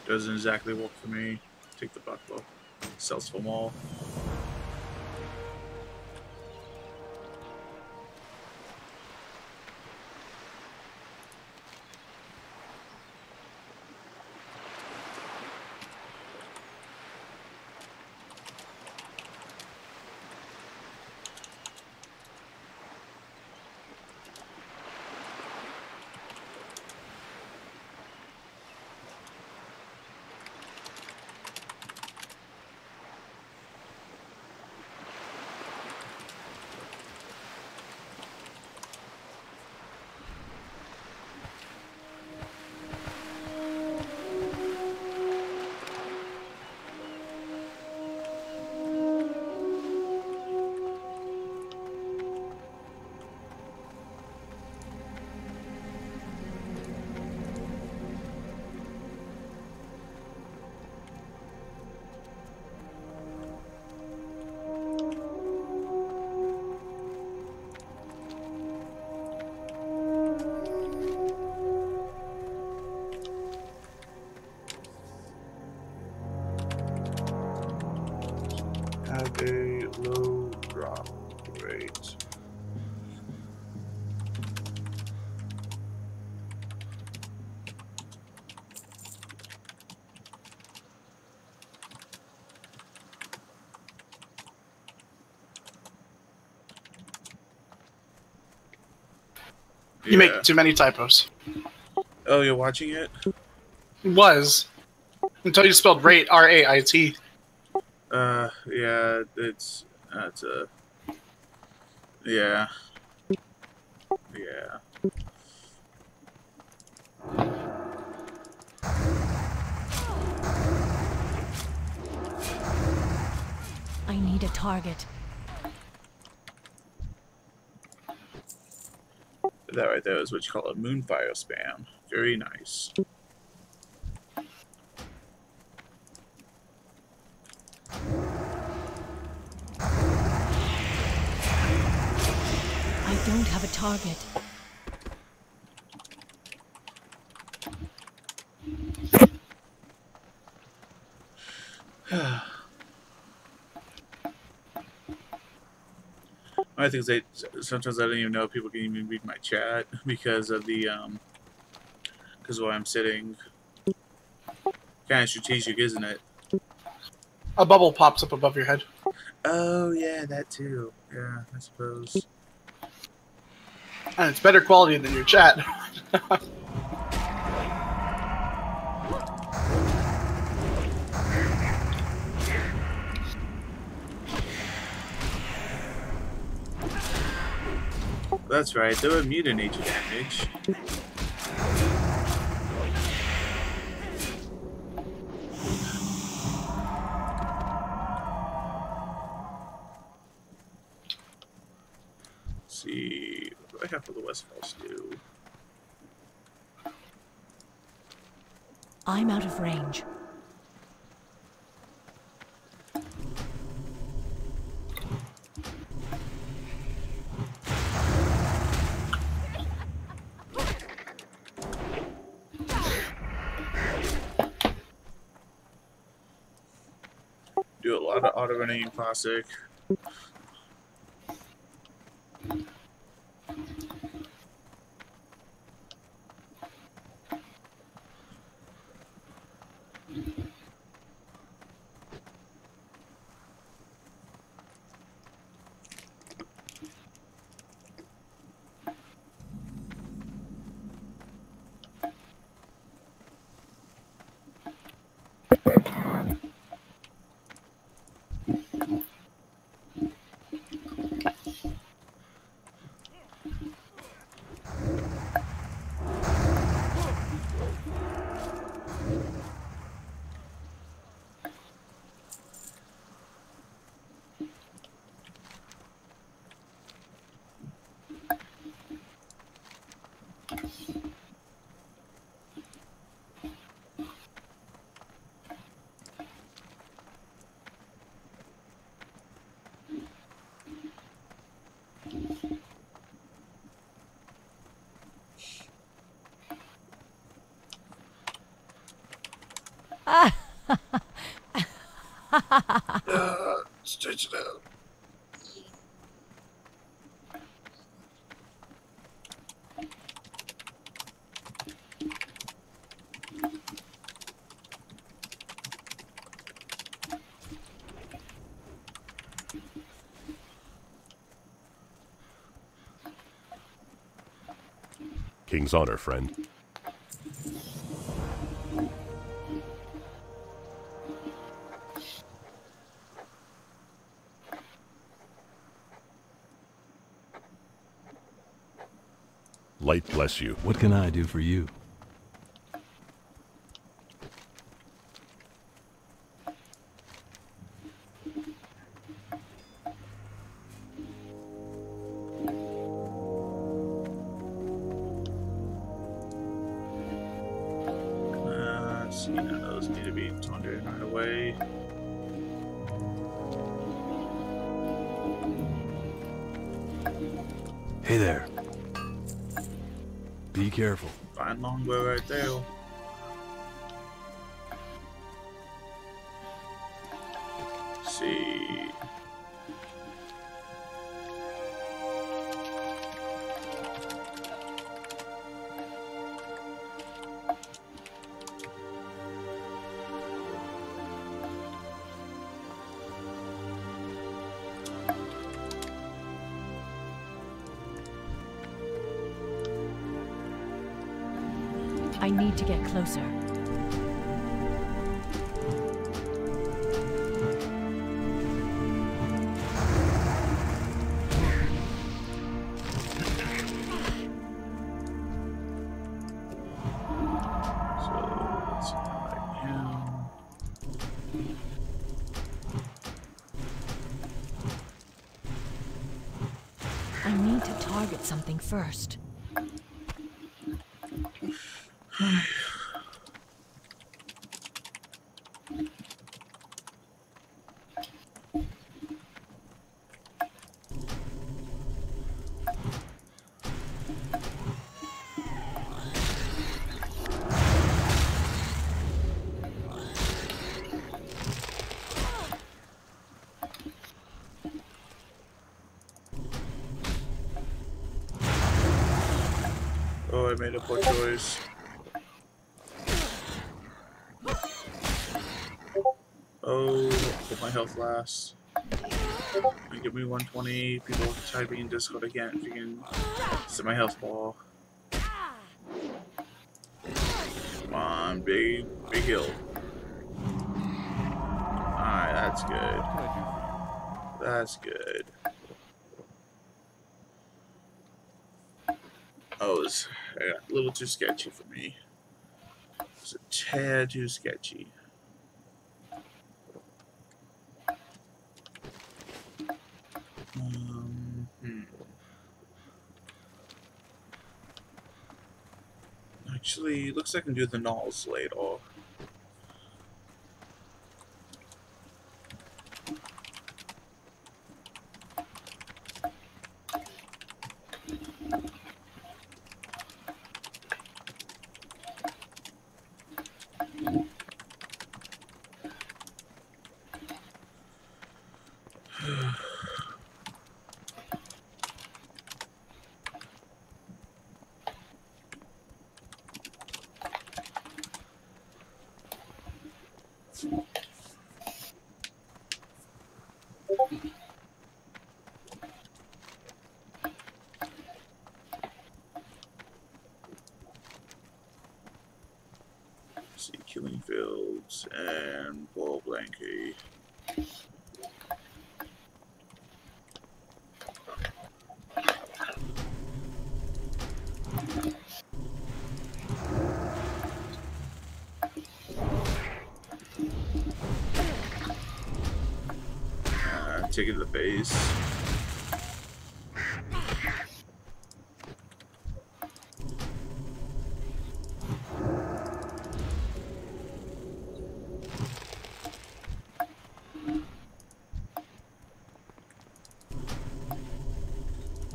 doesn't exactly work for me. Take the buckbow. Sells for all. Have a low drop rate. You make too many typos. Oh, you're watching it? Was. Until you spelled rate, R-A-I-T. Yeah, that's a... Yeah. Yeah. I need a target. That right there is what you call a moonfire spam. Very nice. I don't have a target. I think they sometimes I don't even know if people can even read my chat because of the because where I'm sitting. Kind of strategic, isn't it? A bubble pops up above your head. Oh yeah, that too. Yeah, I suppose. And it's better quality than your chat. That's right, they were immune to nature damage. What do I have for the Westfall stew? I'm out of range. Do a lot of auto running in Classic. Stretch it out. King's honor, friend. Light bless you. What can I do for you? Let's see, none of those need to be 200 right away. Hey there. Be careful. Fine longbow right there. Let's see. I need to get closer. I need to target something first. Oh, I made a poor choice. Oh, put my health last. Give me 120. People typing in Discord again if you can set my health ball. Come on, big heal. Alright, that's good. That's good. Oh, it's a little too sketchy for me. It's a tad too sketchy. Actually, looks like I can do the Nulls later. See, Killing Fields and Ball Blanky. Take it to the base.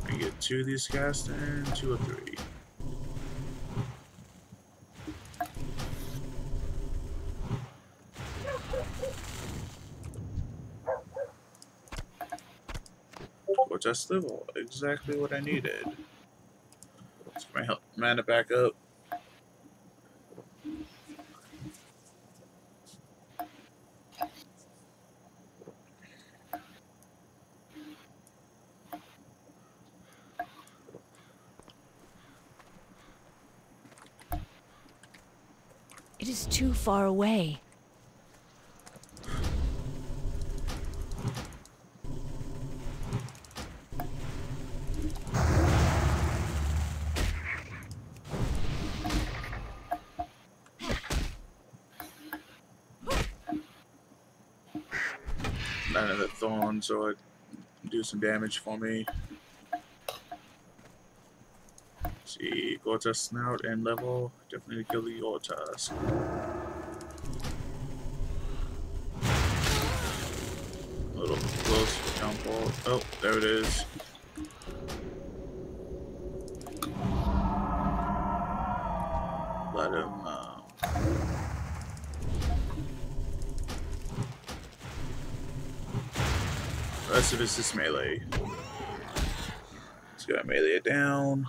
I get 2 of these cast and 2 or 3. Just level, exactly what I needed. Let's get my health mana back up. It is too far away. None of the thorns, so it do some damage for me. See, Gortusk Snout and level. Definitely kill the Gortusk. A little close for downfall. Oh, there it is. Let him. The rest of this is melee. Just gotta melee it down.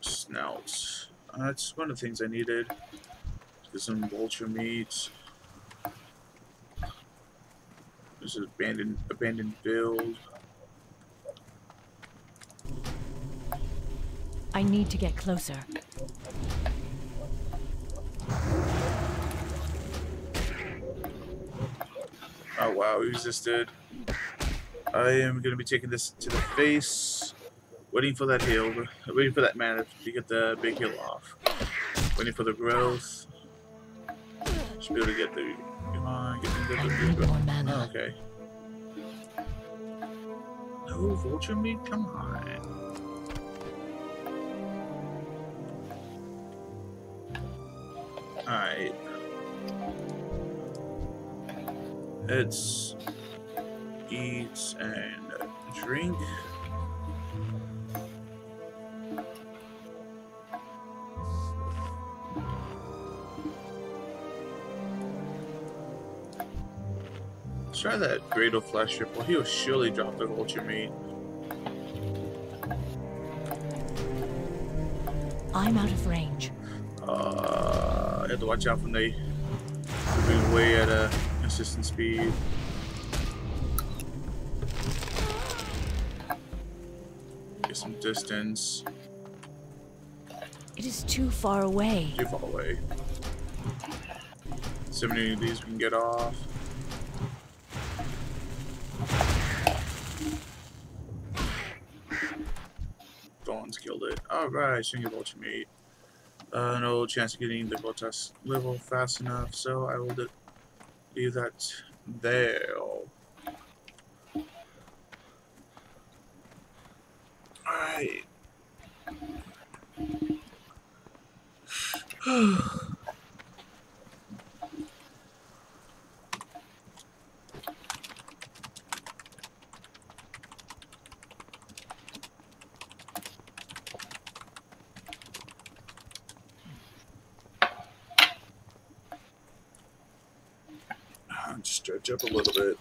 Snouts. That's one of the things I needed. Get some vulture meat. This is abandoned build. I need to get closer. Oh wow, he resisted. I am gonna be taking this to the face. Waiting for that heal. Waiting for that mana to get the big heal off. Waiting for the growth. Should be able to get the. Come on, get the More mana. Oh, okay. No vulture meat? Come on. Alright. Let's eat and drink. Let's try that Grado Flesh Ripple. He will surely drop the vulture meat. I'm out of range. I have to watch out when they moving away at a consistent speed. Get some distance. It is too far away. Too far away. 70 of these we can get off. Thorns killed it. Alright, String of Vulture Meat. No chance of getting the Gortusk level fast enough, so I will leave that there. Alright. Just stretch up a little bit.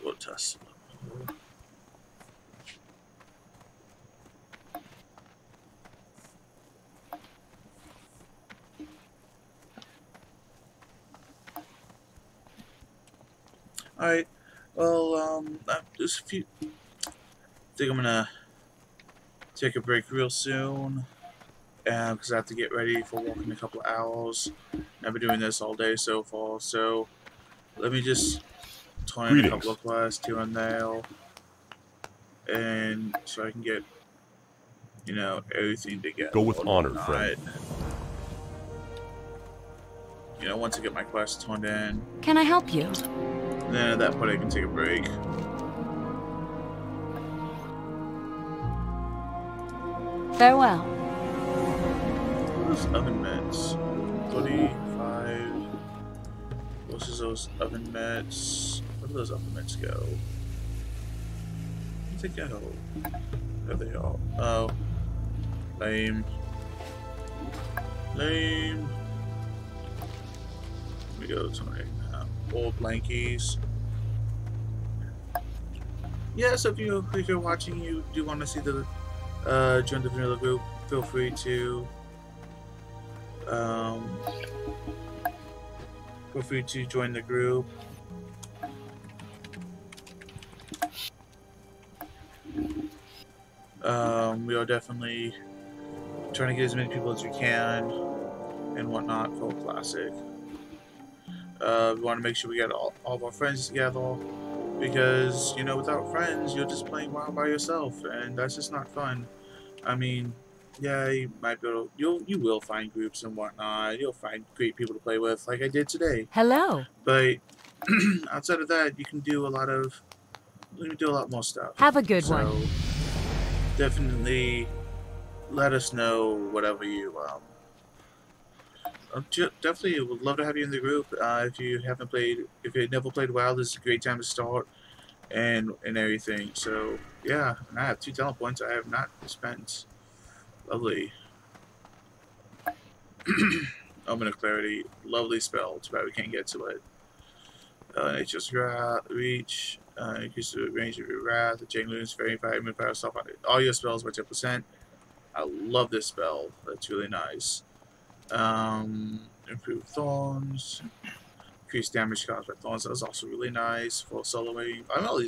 We'll test. Alright, well, there's a few. I think I'm gonna take a break real soon, because I have to get ready for work in a couple of hours. I've been doing this all day so far, so let me just turn in a couple of quests here and there, and so I can get, you know, everything together. Go with honor, friend. You know, once I get my quest turned in. Can I help you? Then at that point I can take a break. Farewell. Those oven mitts. 35. What's those oven mitts? Where do those oven mitts go? Where'd they go? There they are. Oh. Lame. Lame. We go to my old blankies. Yeah, so if you're watching, you do want to see the join the vanilla group, feel free to join the group. We are definitely trying to get as many people as we can and whatnot for Classic. We want to make sure we get all of our friends together, because, you know, without friends, you're just playing WoW by yourself, and that's just not fun. I mean, yeah, you might be able to, you will find groups and whatnot. You'll find great people to play with, like I did today. Hello. But outside of that, you can do a lot more stuff. Have a good one. Definitely let us know whatever you definitely would love to have you in the group. If you never played WoW, this is a great time to start and everything. So yeah, and I have 2 talent points I have not spent. Lovely. Omen of Clarity, lovely spell. Too bad we can't get to it. Nature's Reach, increase the range of your Wrath, the Chain Loons, Fairy Fire, Moonfire, Self. All your spells by 10%. I love this spell. That's really nice. Improved Thorns, increased damage caused by Thorns. That's also really nice for soloing. I mean, all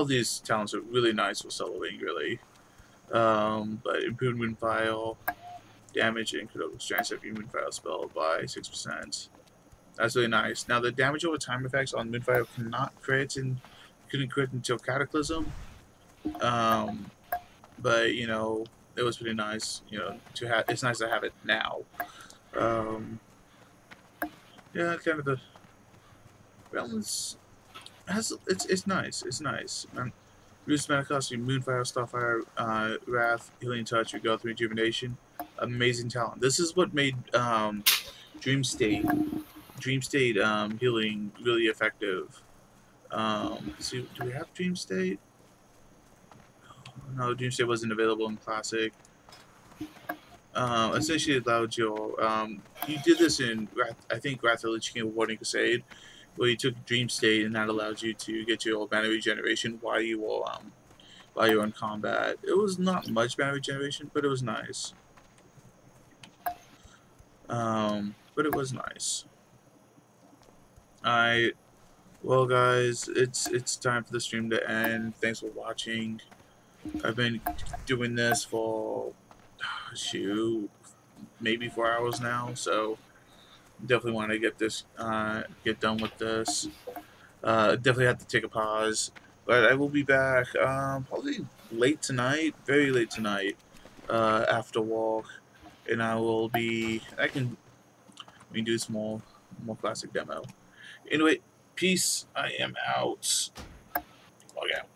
these talents are really nice for soloing, really. But improved Moonfire, damage and critical strength of your Moonfire spell by 6%. That's really nice. Now the damage over time effects on Moonfire couldn't crit until Cataclysm. But you know, it was pretty nice. You know, to have. It's nice to have it now. Yeah, kind of the. Well, it's nice. It's nice. Reduce mana cost you Moonfire, Starfire, Wrath, Healing Touch, Growth, Rejuvenation. Amazing talent. This is what made Dream State healing really effective. See, do we have Dream State? No, Dream State wasn't available in Classic. Essentially allowed your you did this in I think Wrath of the Lich King Warning Crusade, where you took Dream State and that allowed you to get your mana regeneration while you were in combat. It was not much mana regeneration, but it was nice. But it was nice. Alright, well guys, it's time for the stream to end. Thanks for watching. I've been doing this for maybe 4 hours now, so definitely want to get done with this. Definitely have to take a pause, but I will be back probably late tonight, very late tonight, after work, and we can do some more Classic demo. Anyway, peace. I am out. Log out.